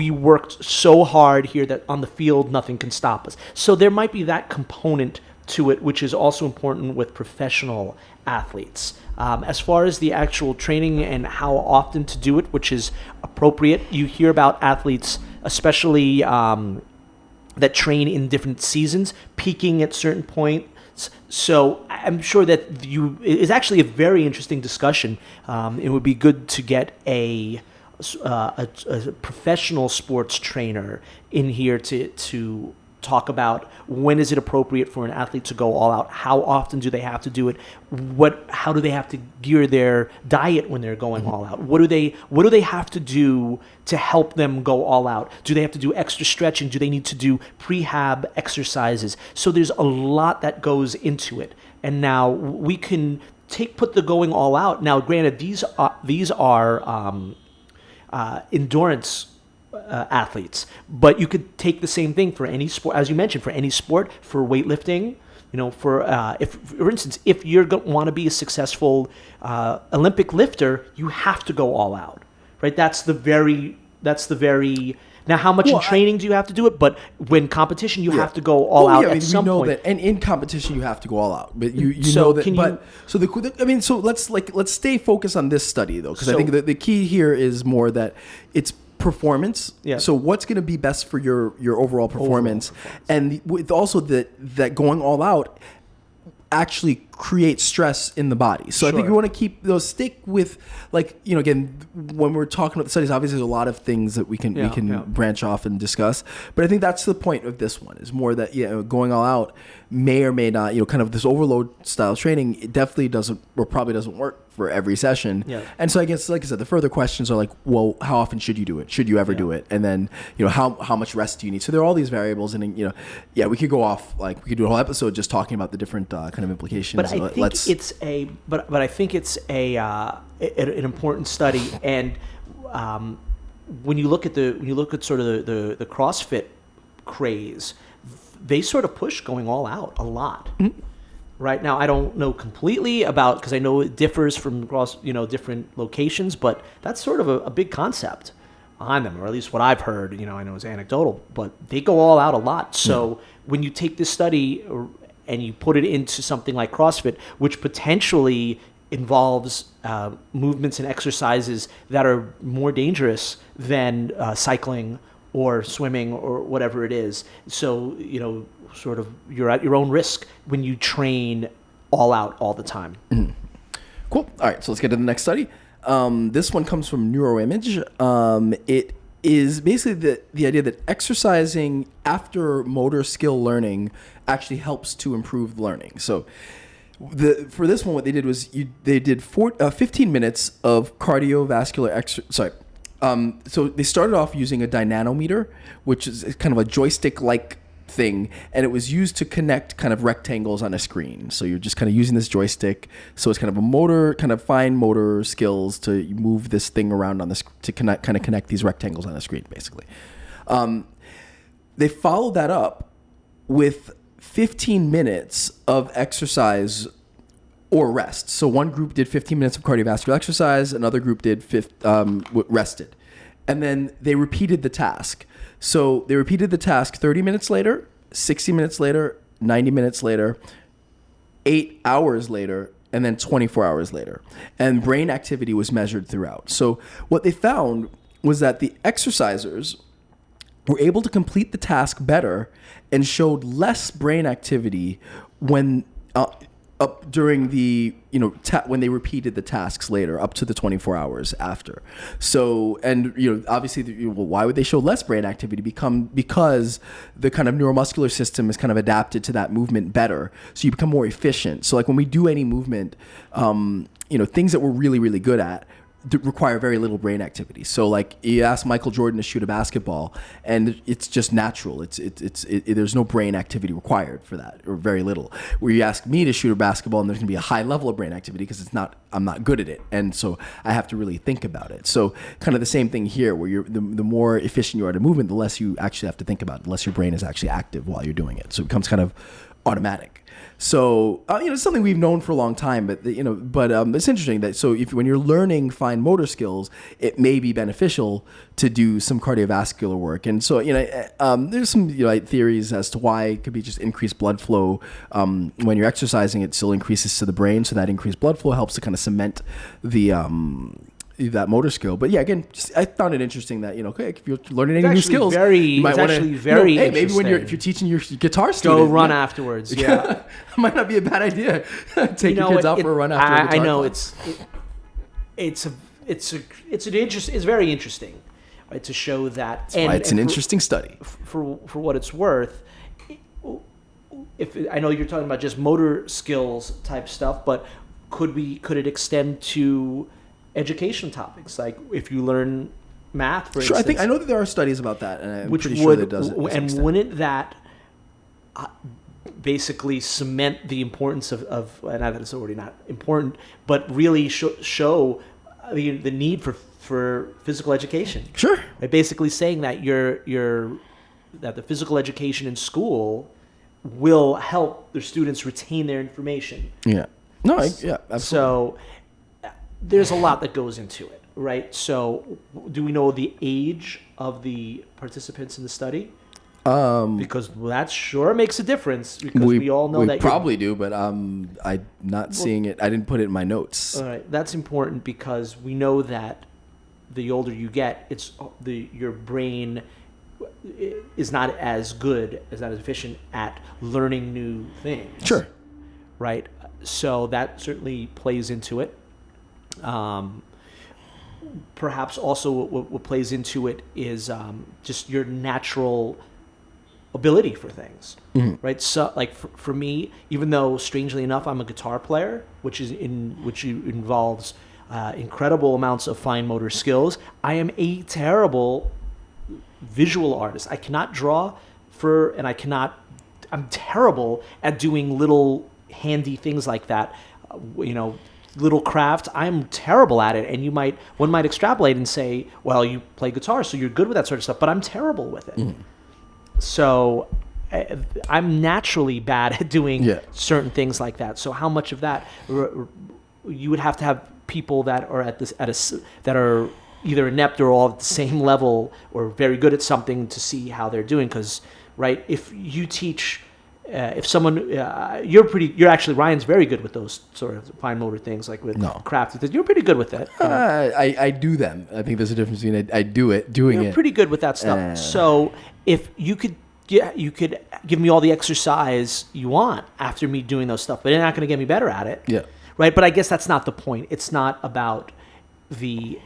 Speaker 2: worked so hard here that on the field nothing can stop us. So there might be that component to it, which is also important with professional athletes. As far as the actual training and how often to do it, which is appropriate, you hear about athletes, especially that train in different seasons, peaking at certain points. So I'm sure that it's actually a very interesting discussion. It would be good to get a professional sports trainer in here to talk about when is it appropriate for an athlete to go all out, how often do they have to do it, how do they have to gear their diet when they're going all out, what do they have to do to help them go all out, do they have to do extra stretching, do they need to do prehab exercises? So there's a lot that goes into it, and now we can put the going all out. Now granted, these are endurance athletes, but you could take the same thing for any sport, as you mentioned, for any sport, for weightlifting. For instance, if you're going to want to be a successful Olympic lifter, you have to go all out, right? That's the very That's the very... Now, how much in training do you have to do it? But when competition, you have to go all out at some point.
Speaker 3: That, and in competition, you have to go all out. But you know that. So let's stay focused on this study though, because I think the key here is more that it's performance. Yeah. So what's going to be best for your overall performance, and with also that going all out actually create stress in the body. So I think you want to keep those, stick with, like, you know, again, when we're talking about the studies, obviously there's a lot of things that we can branch off and discuss. But I think that's the point of this one, is more that, going all out may or may not, kind of this overload style training, it definitely doesn't, or probably doesn't work for every session. Yeah. And so I guess, like I said, the further questions are like, well, how often should you do it? Should you ever do it? And then, how much rest do you need? So there are all these variables, and we could go off, like, we could do a whole episode just talking about the different kind of implications.
Speaker 2: But I think it's an important study, and when you look at sort of the CrossFit craze, they sort of push going all out a lot. Mm-hmm. Right now, I don't know completely about, because I know it differs from across different locations, but that's sort of a big concept behind them, or at least what I've heard. I know it's anecdotal, but they go all out a lot. So when you take this study and you put it into something like CrossFit, which potentially involves movements and exercises that are more dangerous than cycling or swimming or whatever it is. So, sort of you're at your own risk when you train all out all the time. Mm-hmm.
Speaker 3: Cool. All right, so let's get to the next study. This one comes from Neuroimage. It is basically the idea that exercising after motor skill learning actually helps to improve learning. So for this one, what they did was they did 15 minutes of cardiovascular exercise. So they started off using a dynamometer, which is kind of a joystick-like thing, and it was used to connect kind of rectangles on a screen. So you're just kind of using this joystick. So it's kind of fine motor skills to move this thing around on this to connect these rectangles on the screen, basically. They followed that up with 15 minutes of exercise or rest. So one group did 15 minutes of cardiovascular exercise, another group did rested. And then they repeated the task. So they repeated the task 30 minutes later, 60 minutes later, 90 minutes later, 8 hours later, and then 24 hours later. And brain activity was measured throughout. So what they found was that the exercisers were able to complete the task better and showed less brain activity when during the when they repeated the tasks later, up to the 24 hours after. So, and obviously, why would they show less brain activity? Because the kind of neuromuscular system is kind of adapted to that movement better, so you become more efficient. So like when we do any movement, things that we're really, really good at require very little brain activity. So like you ask Michael Jordan to shoot a basketball, and it's just natural. There's no brain activity required for that, or very little. Where you ask me to shoot a basketball, and there's gonna be a high level of brain activity because I'm not good at it, and so I have to really think about it. So kind of the same thing here, where the more efficient you are at a movement, the less you actually have to think about it, the less your brain is actually active while you're doing it. So it becomes kind of automatic. So, it's something we've known for a long time, but it's interesting that, so when you're learning fine motor skills, it may be beneficial to do some cardiovascular work. And so, there's some, theories as to why it could be just increased blood flow. When you're exercising, it still increases to the brain. So that increased blood flow helps to kind of cement that motor skill. But yeah, again, I found it interesting that if you're learning any new skills, you might want to. Hey, maybe if you're teaching your guitar student,
Speaker 2: go run afterwards. Yeah,
Speaker 3: it might not be a bad idea. Take your kids out for a run after.
Speaker 2: I know it's very interesting, right, to show that.
Speaker 3: That's why it's an interesting study.
Speaker 2: For what it's worth, if I know you're talking about just motor skills type stuff, but could it extend to education topics, like if you learn math, for instance?
Speaker 3: I know that there are studies about that, and I'm pretty sure that does it.
Speaker 2: And wouldn't that basically cement the importance of and that it's already not important, but really show the need for physical education?
Speaker 3: Sure.
Speaker 2: By basically saying that that the physical education in school will help their students retain their information.
Speaker 3: Yeah. No. Yeah. Absolutely.
Speaker 2: So there's a lot that goes into it, right? So do we know the age of the participants in the study? Because that sure makes a difference, because we all know that
Speaker 3: we probably do, but I'm not seeing it. I didn't put it in my notes.
Speaker 2: All right, that's important because we know that the older you get, your brain is not as good, is not as efficient at learning new things.
Speaker 3: Sure.
Speaker 2: Right? So that certainly plays into it. Perhaps also what plays into it is just your natural ability for things, right? So, like for me, even though strangely enough I'm a guitar player, which involves incredible amounts of fine motor skills, I am a terrible visual artist. I cannot draw I'm terrible at doing little handy things like that, little craft. I'm terrible at it, and one might extrapolate and say, well, you play guitar, so you're good with that sort of stuff, but I'm terrible with it. So I'm naturally bad at doing certain things like that. So how much of that you would have to have people that are that are either inept or all at the same level or very good at something to see how they're doing. Because right, if you teach, if someone you're actually Ryan's very good with those sort of fine motor things, like with craft. You're pretty good with it.
Speaker 3: I do them. I think there's a difference between I do it, doing it.
Speaker 2: You're pretty good with that stuff. So if you could give me all the exercise you want after me doing those stuff, but you're not going to get me better at it.
Speaker 3: Yeah.
Speaker 2: Right. But I guess that's not the point. It's not about the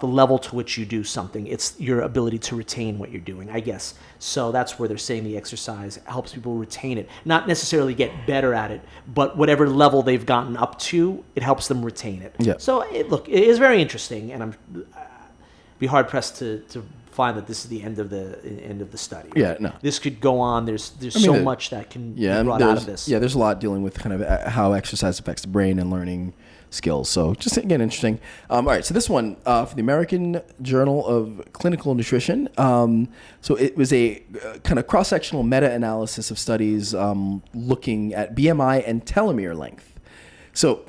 Speaker 2: level to which you do something. It's your ability to retain what you're doing, I guess. So that's where they're saying the exercise helps people retain it, not necessarily get better at it, but whatever level they've gotten up to, it helps them retain it.
Speaker 3: Yeah.
Speaker 2: So it is very interesting, and I'm be hard pressed to find that this is the end of the study. Right?
Speaker 3: Yeah, no.
Speaker 2: This could go on. There's so much that can be brought out of this.
Speaker 3: Yeah, there's a lot dealing with kind of how exercise affects the brain and learning skills. So just again, interesting. All right, so this one for the American Journal of Clinical Nutrition. So it was a kind of cross-sectional meta-analysis of studies looking at BMI and telomere length. So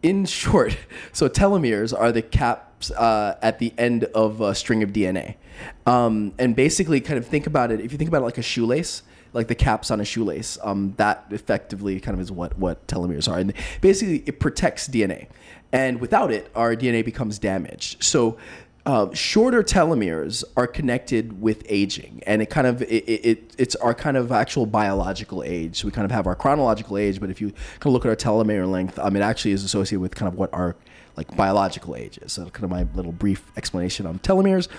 Speaker 3: in short, so telomeres are the caps at the end of a string of DNA. And basically kind of think about it, if you think about it like a shoelace, like the caps on a shoelace, that effectively kind of is what telomeres are. And basically it protects DNA. And without it, our DNA becomes damaged. So shorter telomeres are connected with aging, and it's our kind of actual biological age. So we kind of have our chronological age, but if you kind of look at our telomere length, it actually is associated with kind of what our like biological age is. So kind of my little brief explanation on telomeres.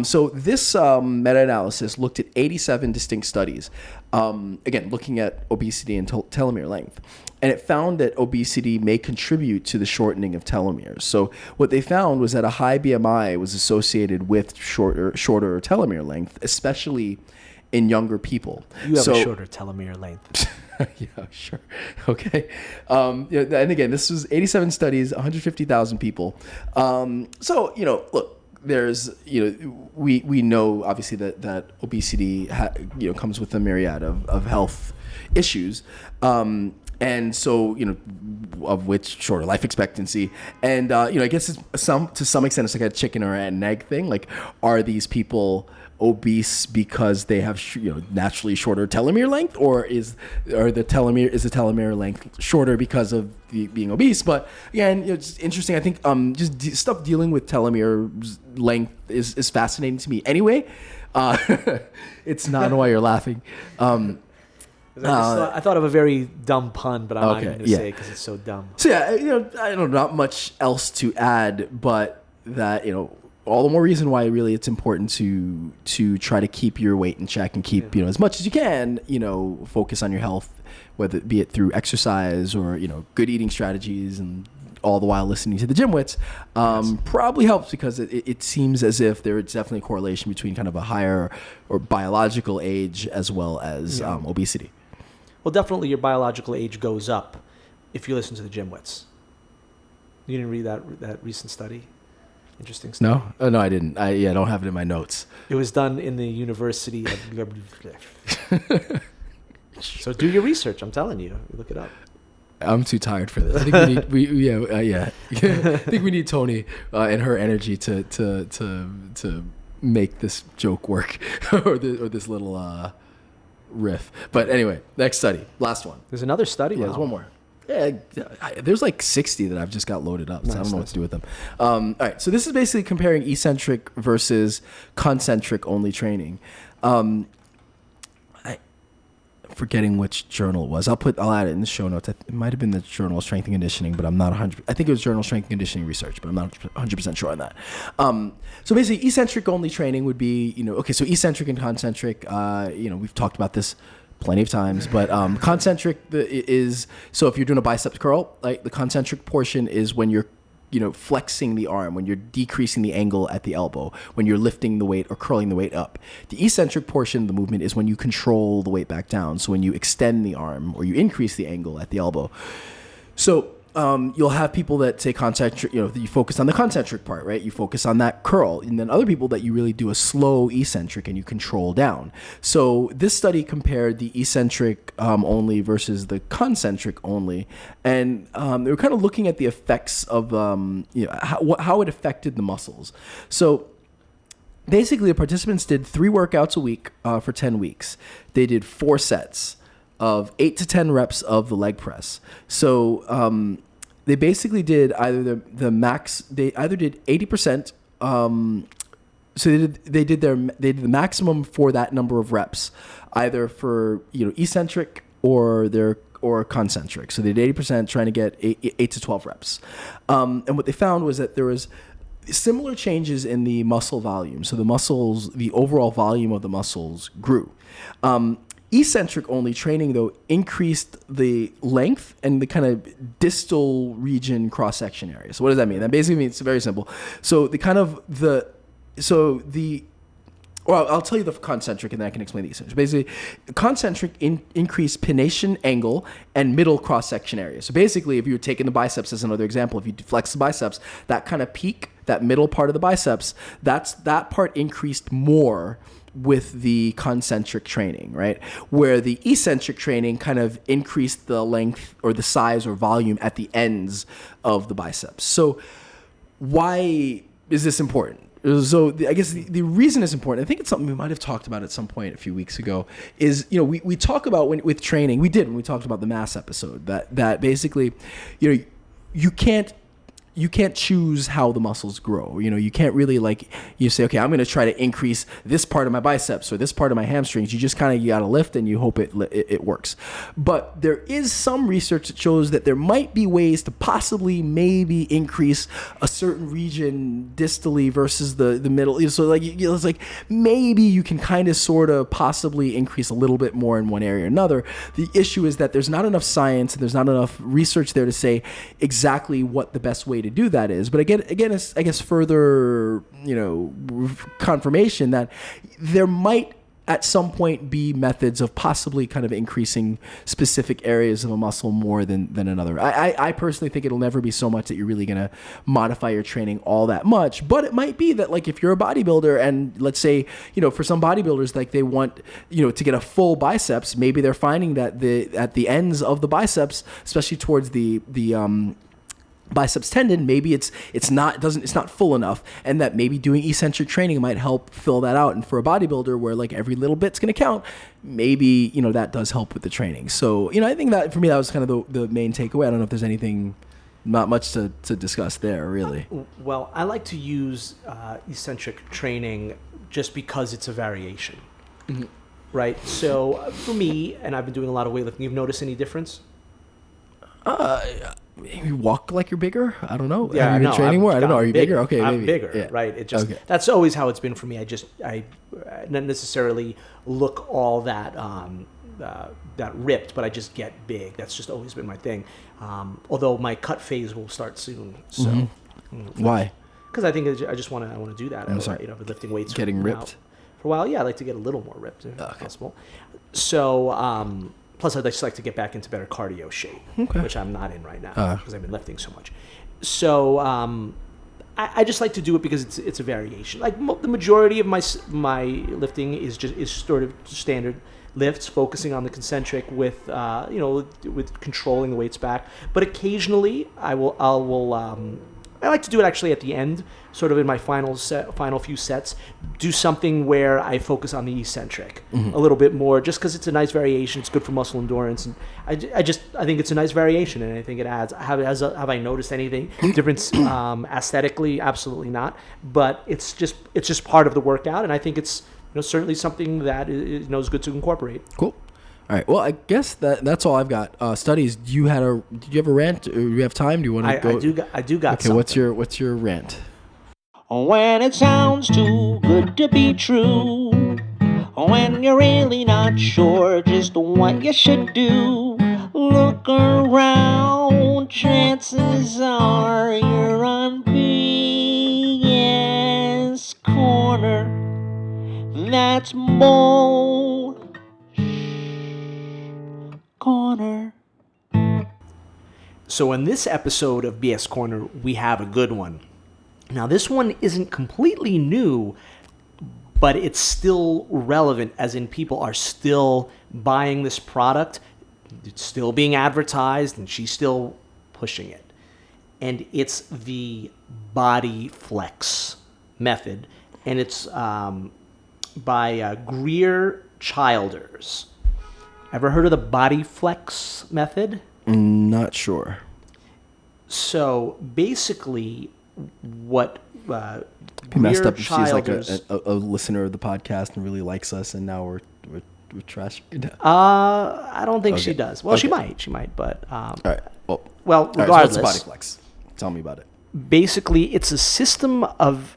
Speaker 3: So this meta-analysis looked at 87 distinct studies, again, looking at obesity and telomere length. And it found that obesity may contribute to the shortening of telomeres. So what they found was that a high BMI was associated with shorter telomere length, especially in younger people.
Speaker 2: You have a shorter telomere length.
Speaker 3: Yeah, sure. Okay. And again, this was 87 studies, 150,000 people. So, look, there's, we know obviously that obesity, comes with a myriad of health issues. And so, of which shorter life expectancy. And, I guess to some extent, it's like a chicken or an egg thing. Like, are these people obese because they have, naturally shorter telomere length, or is the telomere length shorter because of being obese? But again, it's interesting. I think stuff dealing with telomere length is fascinating to me. Anyway, it's not why you're laughing.
Speaker 2: I thought of a very dumb pun, but I'm not going to say it because it's so dumb.
Speaker 3: So yeah, I don't know, not much else to add, but that, all the more reason why really it's important to try to keep your weight in check and keep, as much as you can, focus on your health, whether it be it through exercise or, good eating strategies, and all the while listening to the GymWits, probably helps, because it seems as if there is definitely a correlation between kind of a higher or biological age as well as obesity.
Speaker 2: Well, definitely your biological age goes up if you listen to the GymWits. You didn't read that recent study? Interesting study.
Speaker 3: No? Oh, no, I didn't. I don't have it in my notes.
Speaker 2: It was done in the University of... So do your research, I'm telling you. Look it up.
Speaker 3: I'm too tired for this. I think I think we need Tony and her energy to make this joke work or this little riff. But anyway, next study, last one.
Speaker 2: There's another study.
Speaker 3: Yeah, there's one more. Yeah, there's like 60 that I've just got loaded up, so I don't know what to do with them. All right, so this is basically comparing eccentric versus concentric only training. I'm forgetting which journal it was. I'll add it in the show notes. It might have been the Journal of Strength and Conditioning, but I'm not 100. I think it was Journal of Strength and Conditioning Research, but I'm not 100% sure on that. So basically, eccentric only training would be, okay. So eccentric and concentric, we've talked about this plenty of times, but concentric is, so if you're doing a biceps curl, like the concentric portion is when you're flexing the arm, when you're decreasing the angle at the elbow, when you're lifting the weight or curling the weight up. The eccentric portion of the movement is when you control the weight back down. So when you extend the arm or you increase the angle at the elbow. So you'll have people that say concentric, you focus on the concentric part, right? You focus on that curl. And then other people that you really do a slow eccentric and you control down. So this study compared the eccentric only versus the concentric only. And they were kind of looking at the effects of, how it affected the muscles. So basically, the participants did 3 workouts a week for 10 weeks. They did 4 sets of 8 to 10 reps of the leg press. So they basically did either the max. They either did 80%. So they did the maximum for that number of reps, either for eccentric or concentric. So they did 80%, trying to get 8 to 12 reps. And what they found was that there was similar changes in the muscle volume. So the overall volume of the muscles grew. Eccentric only training, though, increased the length and the kind of distal region cross-section area. So what does that mean? That basically means, it's very simple. So I'll tell you the concentric and then I can explain the eccentric. Basically, concentric increased pennation angle and middle cross-section area. So basically, if you were taking the biceps as another example, if you flex the biceps, that kind of peak, that middle part of the biceps, that part increased more with the concentric training, right? Where the eccentric training kind of increased the length or the size or volume at the ends of the biceps. So why is this important? So I guess the reason it's important, I think it's something we might have talked about at some point a few weeks ago, is, we talk about with training, when we talked about the mass episode, that basically, you can't choose how the muscles grow. You can't really you say, okay, I'm going to try to increase this part of my biceps or this part of my hamstrings. You just you got to lift and you hope it works. But there is some research that shows that there might be ways to possibly maybe increase a certain region distally versus the middle. So it's like maybe you can kind of sort of possibly increase a little bit more in one area or another. The issue is that there's not enough science and there's not enough research there to say exactly what the best way to do that is. But again, it's, I guess, further, confirmation that there might at some point be methods of possibly kind of increasing specific areas of a muscle more than another. I personally think it'll never be so much that you're really going to modify your training all that much. But it might be that, if you're a bodybuilder and let's say, for some bodybuilders, they want, to get a full biceps, maybe they're finding that at the ends of the biceps, especially towards the biceps tendon, maybe it's not full enough, and that maybe doing eccentric training might help fill that out. And for a bodybuilder where every little bit's going to count, maybe that does help with the training. So I think that for me that was kind of the main takeaway. I don't know if there's anything, not much to discuss there really.
Speaker 2: Well, I like to use eccentric training just because it's a variation, right? So for me, and I've been doing a lot of weightlifting, you've noticed any difference?
Speaker 3: You walk like you're bigger? I don't know.
Speaker 2: Yeah,
Speaker 3: have you been training more? I don't know. Are you bigger? Okay,
Speaker 2: I'm
Speaker 3: maybe.
Speaker 2: bigger,
Speaker 3: Yeah.
Speaker 2: right? It just That's always how it's been for me. I not necessarily look all that ripped, but I just get big. That's just always been my thing. Although my cut phase will start soon. So
Speaker 3: why?
Speaker 2: Because I think I want to do that.
Speaker 3: I'm sorry.
Speaker 2: I've been lifting weights
Speaker 3: getting ripped
Speaker 2: for a while. Yeah, I like to get a little more ripped if possible. So. Plus, I'd just like to get back into better cardio shape, which I'm not in right now because I've been lifting so much. So I just like to do it because it's a variation. The majority of my lifting is sort of standard lifts, focusing on the concentric with with controlling the weights back. But occasionally I like to do it actually at the end, sort of in my final few sets. Do something where I focus on the eccentric a little bit more, just because it's a nice variation. It's good for muscle endurance, and I think it's a nice variation, and I think it adds. Have I noticed anything different aesthetically? Absolutely not. But it's just part of the workout, and I think it's certainly something that is good to incorporate.
Speaker 3: Cool. All right. Well, I guess that's all I've got. Studies. Did you have a rant? Or do you have time? Do you want to go?
Speaker 2: I do got.
Speaker 3: Okay.
Speaker 2: Something.
Speaker 3: What's your rant?
Speaker 1: When it sounds too good to be true, when you're really not sure just what you should do, look around. Chances are you're on BS Corner. That's Bull Corner.
Speaker 2: So in this episode of BS Corner, we have a good one. Now, this one isn't completely new, but it's still relevant, as in people are still buying this product. It's still being advertised, and she's still pushing it. And it's the body flex method, and it's by Greer Childers. Ever heard of the body flex method?
Speaker 3: Not sure.
Speaker 2: So basically, what
Speaker 3: Be messed up if
Speaker 2: Childers,
Speaker 3: she's like a listener of the podcast and really likes us, and now we're trash.
Speaker 2: I don't think she
Speaker 3: Okay.
Speaker 2: does. Well,
Speaker 3: Okay.
Speaker 2: she might, but
Speaker 3: All right. Well,
Speaker 2: regardless,
Speaker 3: All right, so what's body flex? Tell me about it.
Speaker 2: basically, it's a system of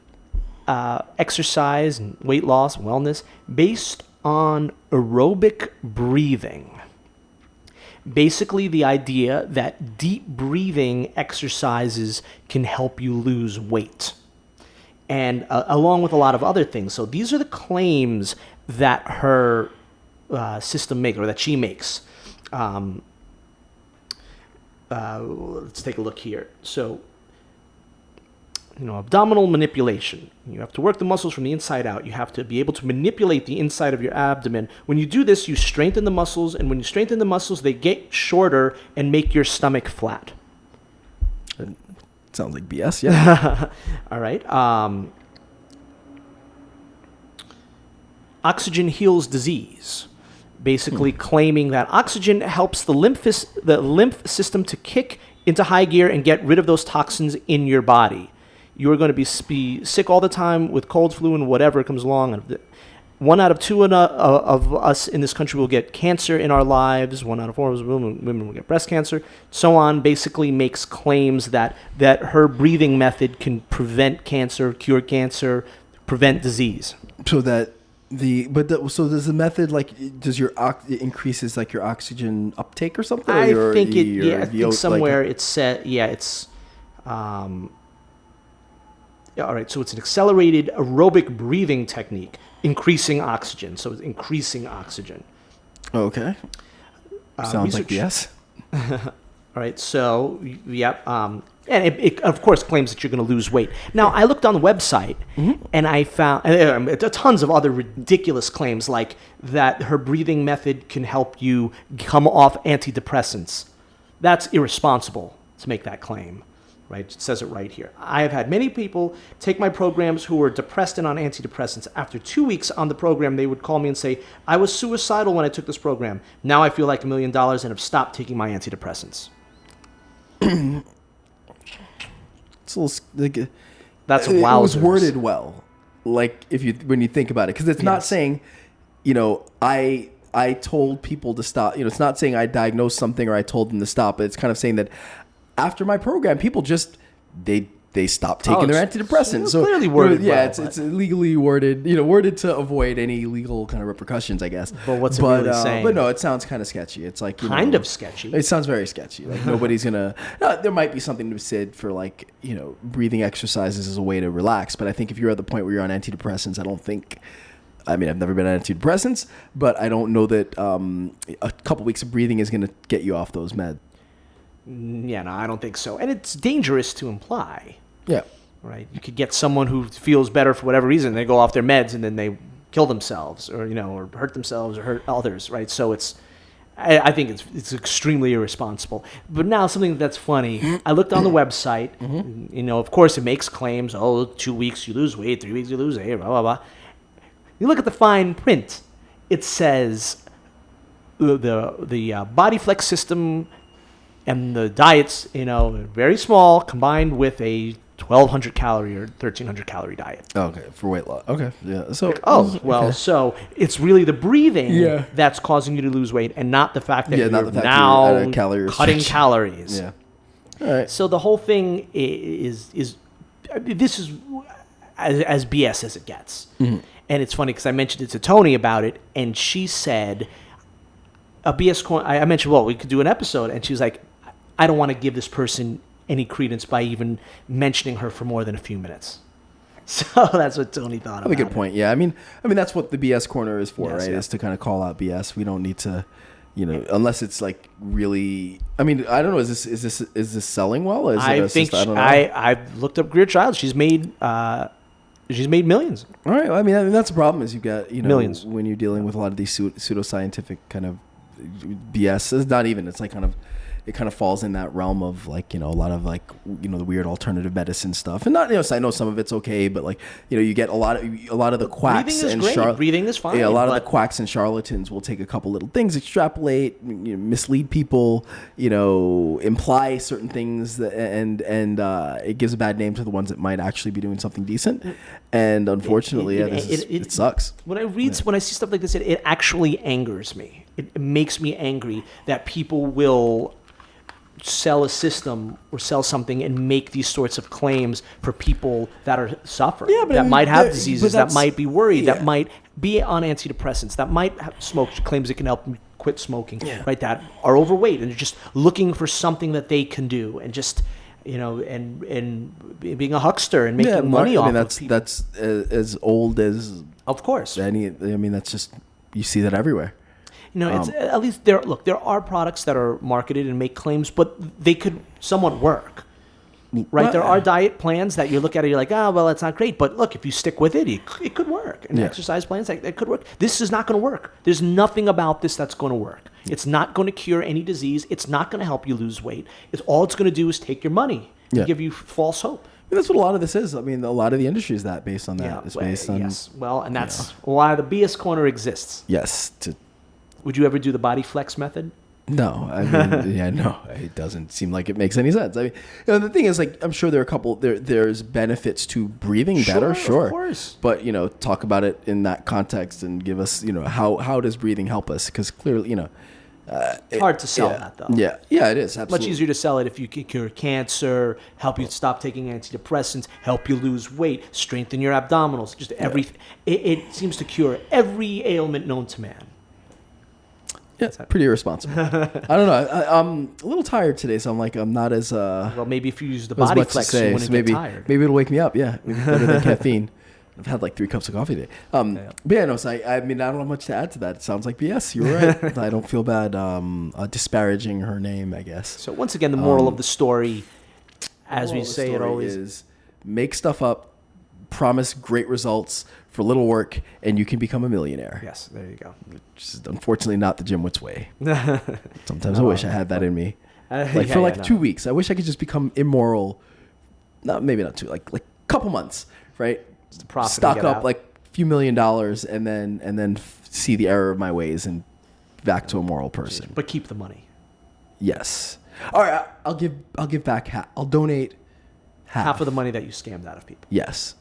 Speaker 2: exercise and weight loss, wellness, based on aerobic breathing. Basically, the idea that deep breathing exercises can help you lose weight, and along with a lot of other things. So these are the claims that her system makes, or that she makes. Let's take a look here. So, abdominal manipulation. You have to work the muscles from the inside out. You have to be able to manipulate the inside of your abdomen. When you do this, you strengthen the muscles, and when you strengthen the muscles, they get shorter and make your stomach flat.
Speaker 3: Sounds like BS, yeah.
Speaker 2: All right. Oxygen heals disease. Basically claiming that oxygen helps the lymph system to kick into high gear and get rid of those toxins in your body. You're going to be sick all the time with cold, flu, and whatever comes along. 1 out of 2 of us in this country will get cancer in our lives. 1 out of 4 of women will get breast cancer. So on. Basically makes claims that her breathing method can prevent cancer, cure cancer, prevent disease.
Speaker 3: So that so does the method it increases like your oxygen uptake or something?
Speaker 2: I think somewhere it's set. Yeah, it's. All right, so it's an accelerated aerobic breathing technique, increasing oxygen. So it's increasing oxygen.
Speaker 3: Okay. Sounds like BS.
Speaker 2: All right, so, yep. And it, of course, claims that you're going to lose weight. Now, I looked on the website, and I found tons of other ridiculous claims, like that her breathing method can help you come off antidepressants. That's irresponsible to make that claim. Right? It says it right here. I have had many people take my programs who were depressed and on antidepressants. After 2 weeks on the program, they would call me and say, I was suicidal when I took this program. Now I feel like $1 million and have stopped taking my antidepressants.
Speaker 3: It's a little,
Speaker 2: that's
Speaker 3: it
Speaker 2: wowzers.
Speaker 3: was worded well, like when you think about it, because it's not saying, I told people to stop. It's not saying I diagnosed something or I told them to stop. But it's kind of saying that after my program, people just they stopped taking their antidepressants.
Speaker 2: So clearly worded.
Speaker 3: It's legally worded. Worded to avoid any legal kind of repercussions, I guess.
Speaker 2: But what's it really saying?
Speaker 3: But no, it sounds kind of sketchy. It's like
Speaker 2: kind of sketchy.
Speaker 3: It sounds very sketchy. Like nobody's gonna. There might be something to be said for breathing exercises as a way to relax. But I think if you're at the point where you're on antidepressants, I don't think. I mean, I've never been on antidepressants, but I don't know that a couple weeks of breathing is going to get you off those meds.
Speaker 2: Yeah, no, I don't think so. And it's dangerous to imply.
Speaker 3: Yeah.
Speaker 2: Right? You could get someone who feels better for whatever reason. They go off their meds and then they kill themselves or or hurt themselves or hurt others, right? So I think it's extremely irresponsible. But now something that's funny, I looked on the website, of course it makes claims, 2 weeks you lose weight, 3 weeks you lose weight, blah, blah, blah. You look at the fine print, it says the body flex system and the diets, very small, combined with a 1,200 calorie or 1,300 calorie diet.
Speaker 3: Okay, for weight loss. Okay, yeah. So
Speaker 2: so it's really the breathing that's causing you to lose weight, and not the fact that you're now
Speaker 3: you're at a calorie
Speaker 2: cutting calories.
Speaker 3: Yeah. All right.
Speaker 2: So the whole thing is this is as BS as it gets.
Speaker 3: Mm-hmm.
Speaker 2: And it's funny because I mentioned it to Tony about it, and she said, a BS corner. I mentioned, well, we could do an episode, and she was like, I don't want to give this person any credence by even mentioning her for more than a few minutes. So that's what Tony thought about it.
Speaker 3: That's a good point. Yeah, I mean that's what the BS corner is for,
Speaker 2: Yes,
Speaker 3: right?
Speaker 2: yeah.
Speaker 3: Is to kind of call out BS. We don't need to, unless it's like really. I mean, I don't know. Is this selling well?
Speaker 2: I've looked up Greer Child. She's made millions.
Speaker 3: All right. Well, I mean that's the problem is you've got
Speaker 2: Millions.
Speaker 3: when you're dealing with a lot of these pseudoscientific kind of BS. It's not even. It's like it kind of falls in that realm of like a lot of like the weird alternative medicine stuff, and not I know some of it's okay, but like you get a lot of the quacks
Speaker 2: Breathing is great. Breathing is fine.
Speaker 3: Yeah, a lot of the quacks and charlatans will take a couple little things, extrapolate, mislead people, imply certain things, and it gives a bad name to the ones that might actually be doing something decent, and unfortunately, it sucks.
Speaker 2: When I see stuff like this, it actually angers me. It makes me angry that people will sell a system or sell something and make these sorts of claims for people that are suffering, might have diseases, that might be worried, that might be on antidepressants, that might have claims it can help them quit smoking, right? That are overweight and are just looking for something that they can do, and just and being a huckster and making money off of people.
Speaker 3: That's as old as,
Speaker 2: of course,
Speaker 3: any. I mean, that's just, you see that everywhere.
Speaker 2: It's at least there are products that are marketed and make claims, but they could somewhat work, right? There are diet plans that you look at it, you're like, well, that's not great, but look, if you stick with it, it could work. And exercise plans, it could work. This is not going to work. There's nothing about this that's going to work. It's not going to cure any disease. It's not going to help you lose weight. All it's going to do is take your money and give you false hope.
Speaker 3: And that's what a lot of this is. I mean, a lot of the industry is based on that. It's based on,
Speaker 2: yes. Well, and that's why the BS corner exists.
Speaker 3: Yes.
Speaker 2: Would you ever do the body flex method?
Speaker 3: No, I mean, no, it doesn't seem like it makes any sense. I mean, the thing is, like, I'm sure there are a couple. There's benefits to breathing better, sure,
Speaker 2: of course.
Speaker 3: But talk about it in that context and give us, how does breathing help us? Because clearly,
Speaker 2: it's hard to sell that though.
Speaker 3: Yeah, it is absolutely
Speaker 2: much easier to sell it if you can cure cancer, help you stop taking antidepressants, help you lose weight, strengthen your abdominals. Just everything. It seems to cure every ailment known to man.
Speaker 3: Yeah, pretty irresponsible. I don't know. I'm a little tired today, so I'm not as
Speaker 2: well, maybe if you use the body flex, you wouldn't get tired.
Speaker 3: Maybe it'll wake me up. Yeah, maybe better than caffeine. I've had like 3 cups of coffee today. But yeah, no. So I mean, I don't have much to add to that. It sounds like BS. You're right. I don't feel bad disparaging her name, I guess.
Speaker 2: So once again, the moral of the story, as we say it always
Speaker 3: is, make stuff up, promise great results for little work, and you can become a millionaire.
Speaker 2: Yes, there you go.
Speaker 3: Which is unfortunately not the GymWits way. Sometimes I wish I had that in me. For 2 weeks, I wish I could just become immoral. Maybe not 2, like a couple months, right? Stock up like a few $1 million, and then see the error of my ways and back to a moral person.
Speaker 2: But keep the money.
Speaker 3: Yes. All right. I'll give back half. I'll donate half
Speaker 2: of the money that you scammed out of people.
Speaker 3: Yes.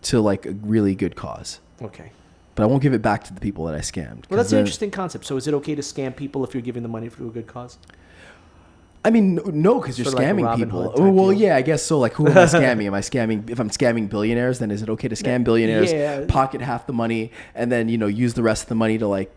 Speaker 3: To like a really good cause.
Speaker 2: Okay.
Speaker 3: But I won't give it back to the people that I scammed.
Speaker 2: Well, that's an interesting concept. So is it okay to scam people if you're giving the money for a good cause?
Speaker 3: I mean, no, because you're scamming people. Well, yeah, I guess so. Like, who am I scamming? If I'm scamming billionaires, then is it okay to scam billionaires, pocket half the money, and then use the rest of the money to And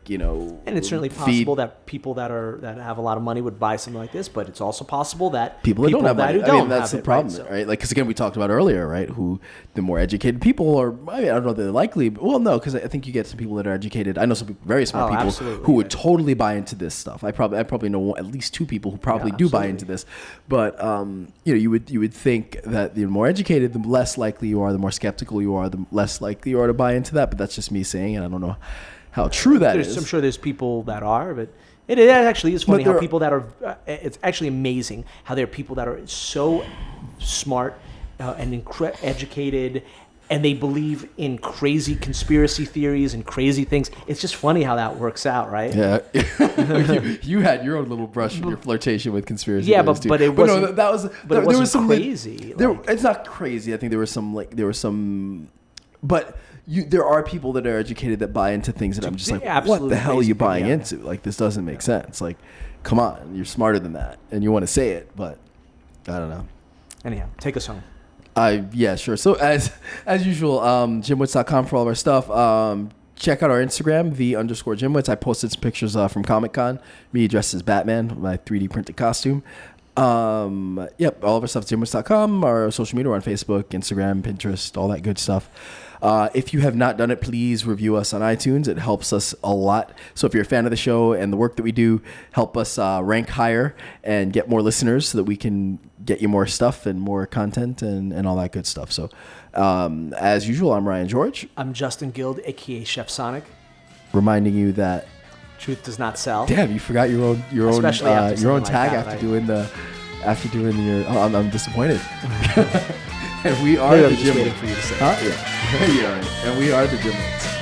Speaker 2: it's certainly possible that people that have a lot of money would buy something like this, but it's also possible that
Speaker 3: people that don't have money. I mean, that's the problem,
Speaker 2: right?
Speaker 3: Like, because again, we talked about earlier, right? Who the more educated people are. I mean, I don't know if they're likely. But, no, because I think you get some people that are educated. I know some people, very smart people who would totally buy into this stuff. I probably know at least 2 people who probably do buy into this. But you would think that the more educated, the less likely you are, the more skeptical you are, the less likely you are to buy into that. But that's just me saying, and I don't know how true that is.
Speaker 2: I'm sure there's people that are, but it actually is funny how people that are. It's actually amazing how there are people that are so smart and educated, and they believe in crazy conspiracy theories and crazy things. It's just funny how that works out, right?
Speaker 3: Yeah. you had your own little brush with your flirtation with conspiracy theories.
Speaker 2: Yeah, but it wasn't. But it wasn't crazy.
Speaker 3: It's not crazy. I think there was some, but there are people that are educated that buy into things that I'm just like, what the hell are you buying into? Like, this doesn't make sense. Like, come on, you're smarter than that, and you want to say it, but I don't know.
Speaker 2: Anyhow, take us home.
Speaker 3: Yeah, sure. So as usual, GymWits.com for all of our stuff. Check out our Instagram, _GymWits. I posted some pictures from Comic-Con, me dressed as Batman, my 3D printed costume. Yep, all of our stuff is GymWits.com. Our social media, we're on Facebook, Instagram, Pinterest, all that good stuff. If you have not done it, please review us on iTunes. It helps us a lot. So if you're a fan of the show and the work that we do, help us rank higher and get more listeners so that we can get you more stuff and more content and all that good stuff. So as usual, I'm Ryan George.
Speaker 2: I'm Justin Guild, a.k.a. Chef Sonic.
Speaker 3: Reminding you that
Speaker 2: truth does not sell.
Speaker 3: Damn, you forgot your own tag after doing your. Oh, I'm disappointed. And we are the Gym.
Speaker 2: Waiting for you to say.
Speaker 3: Huh? Yeah. And we are the GymWits.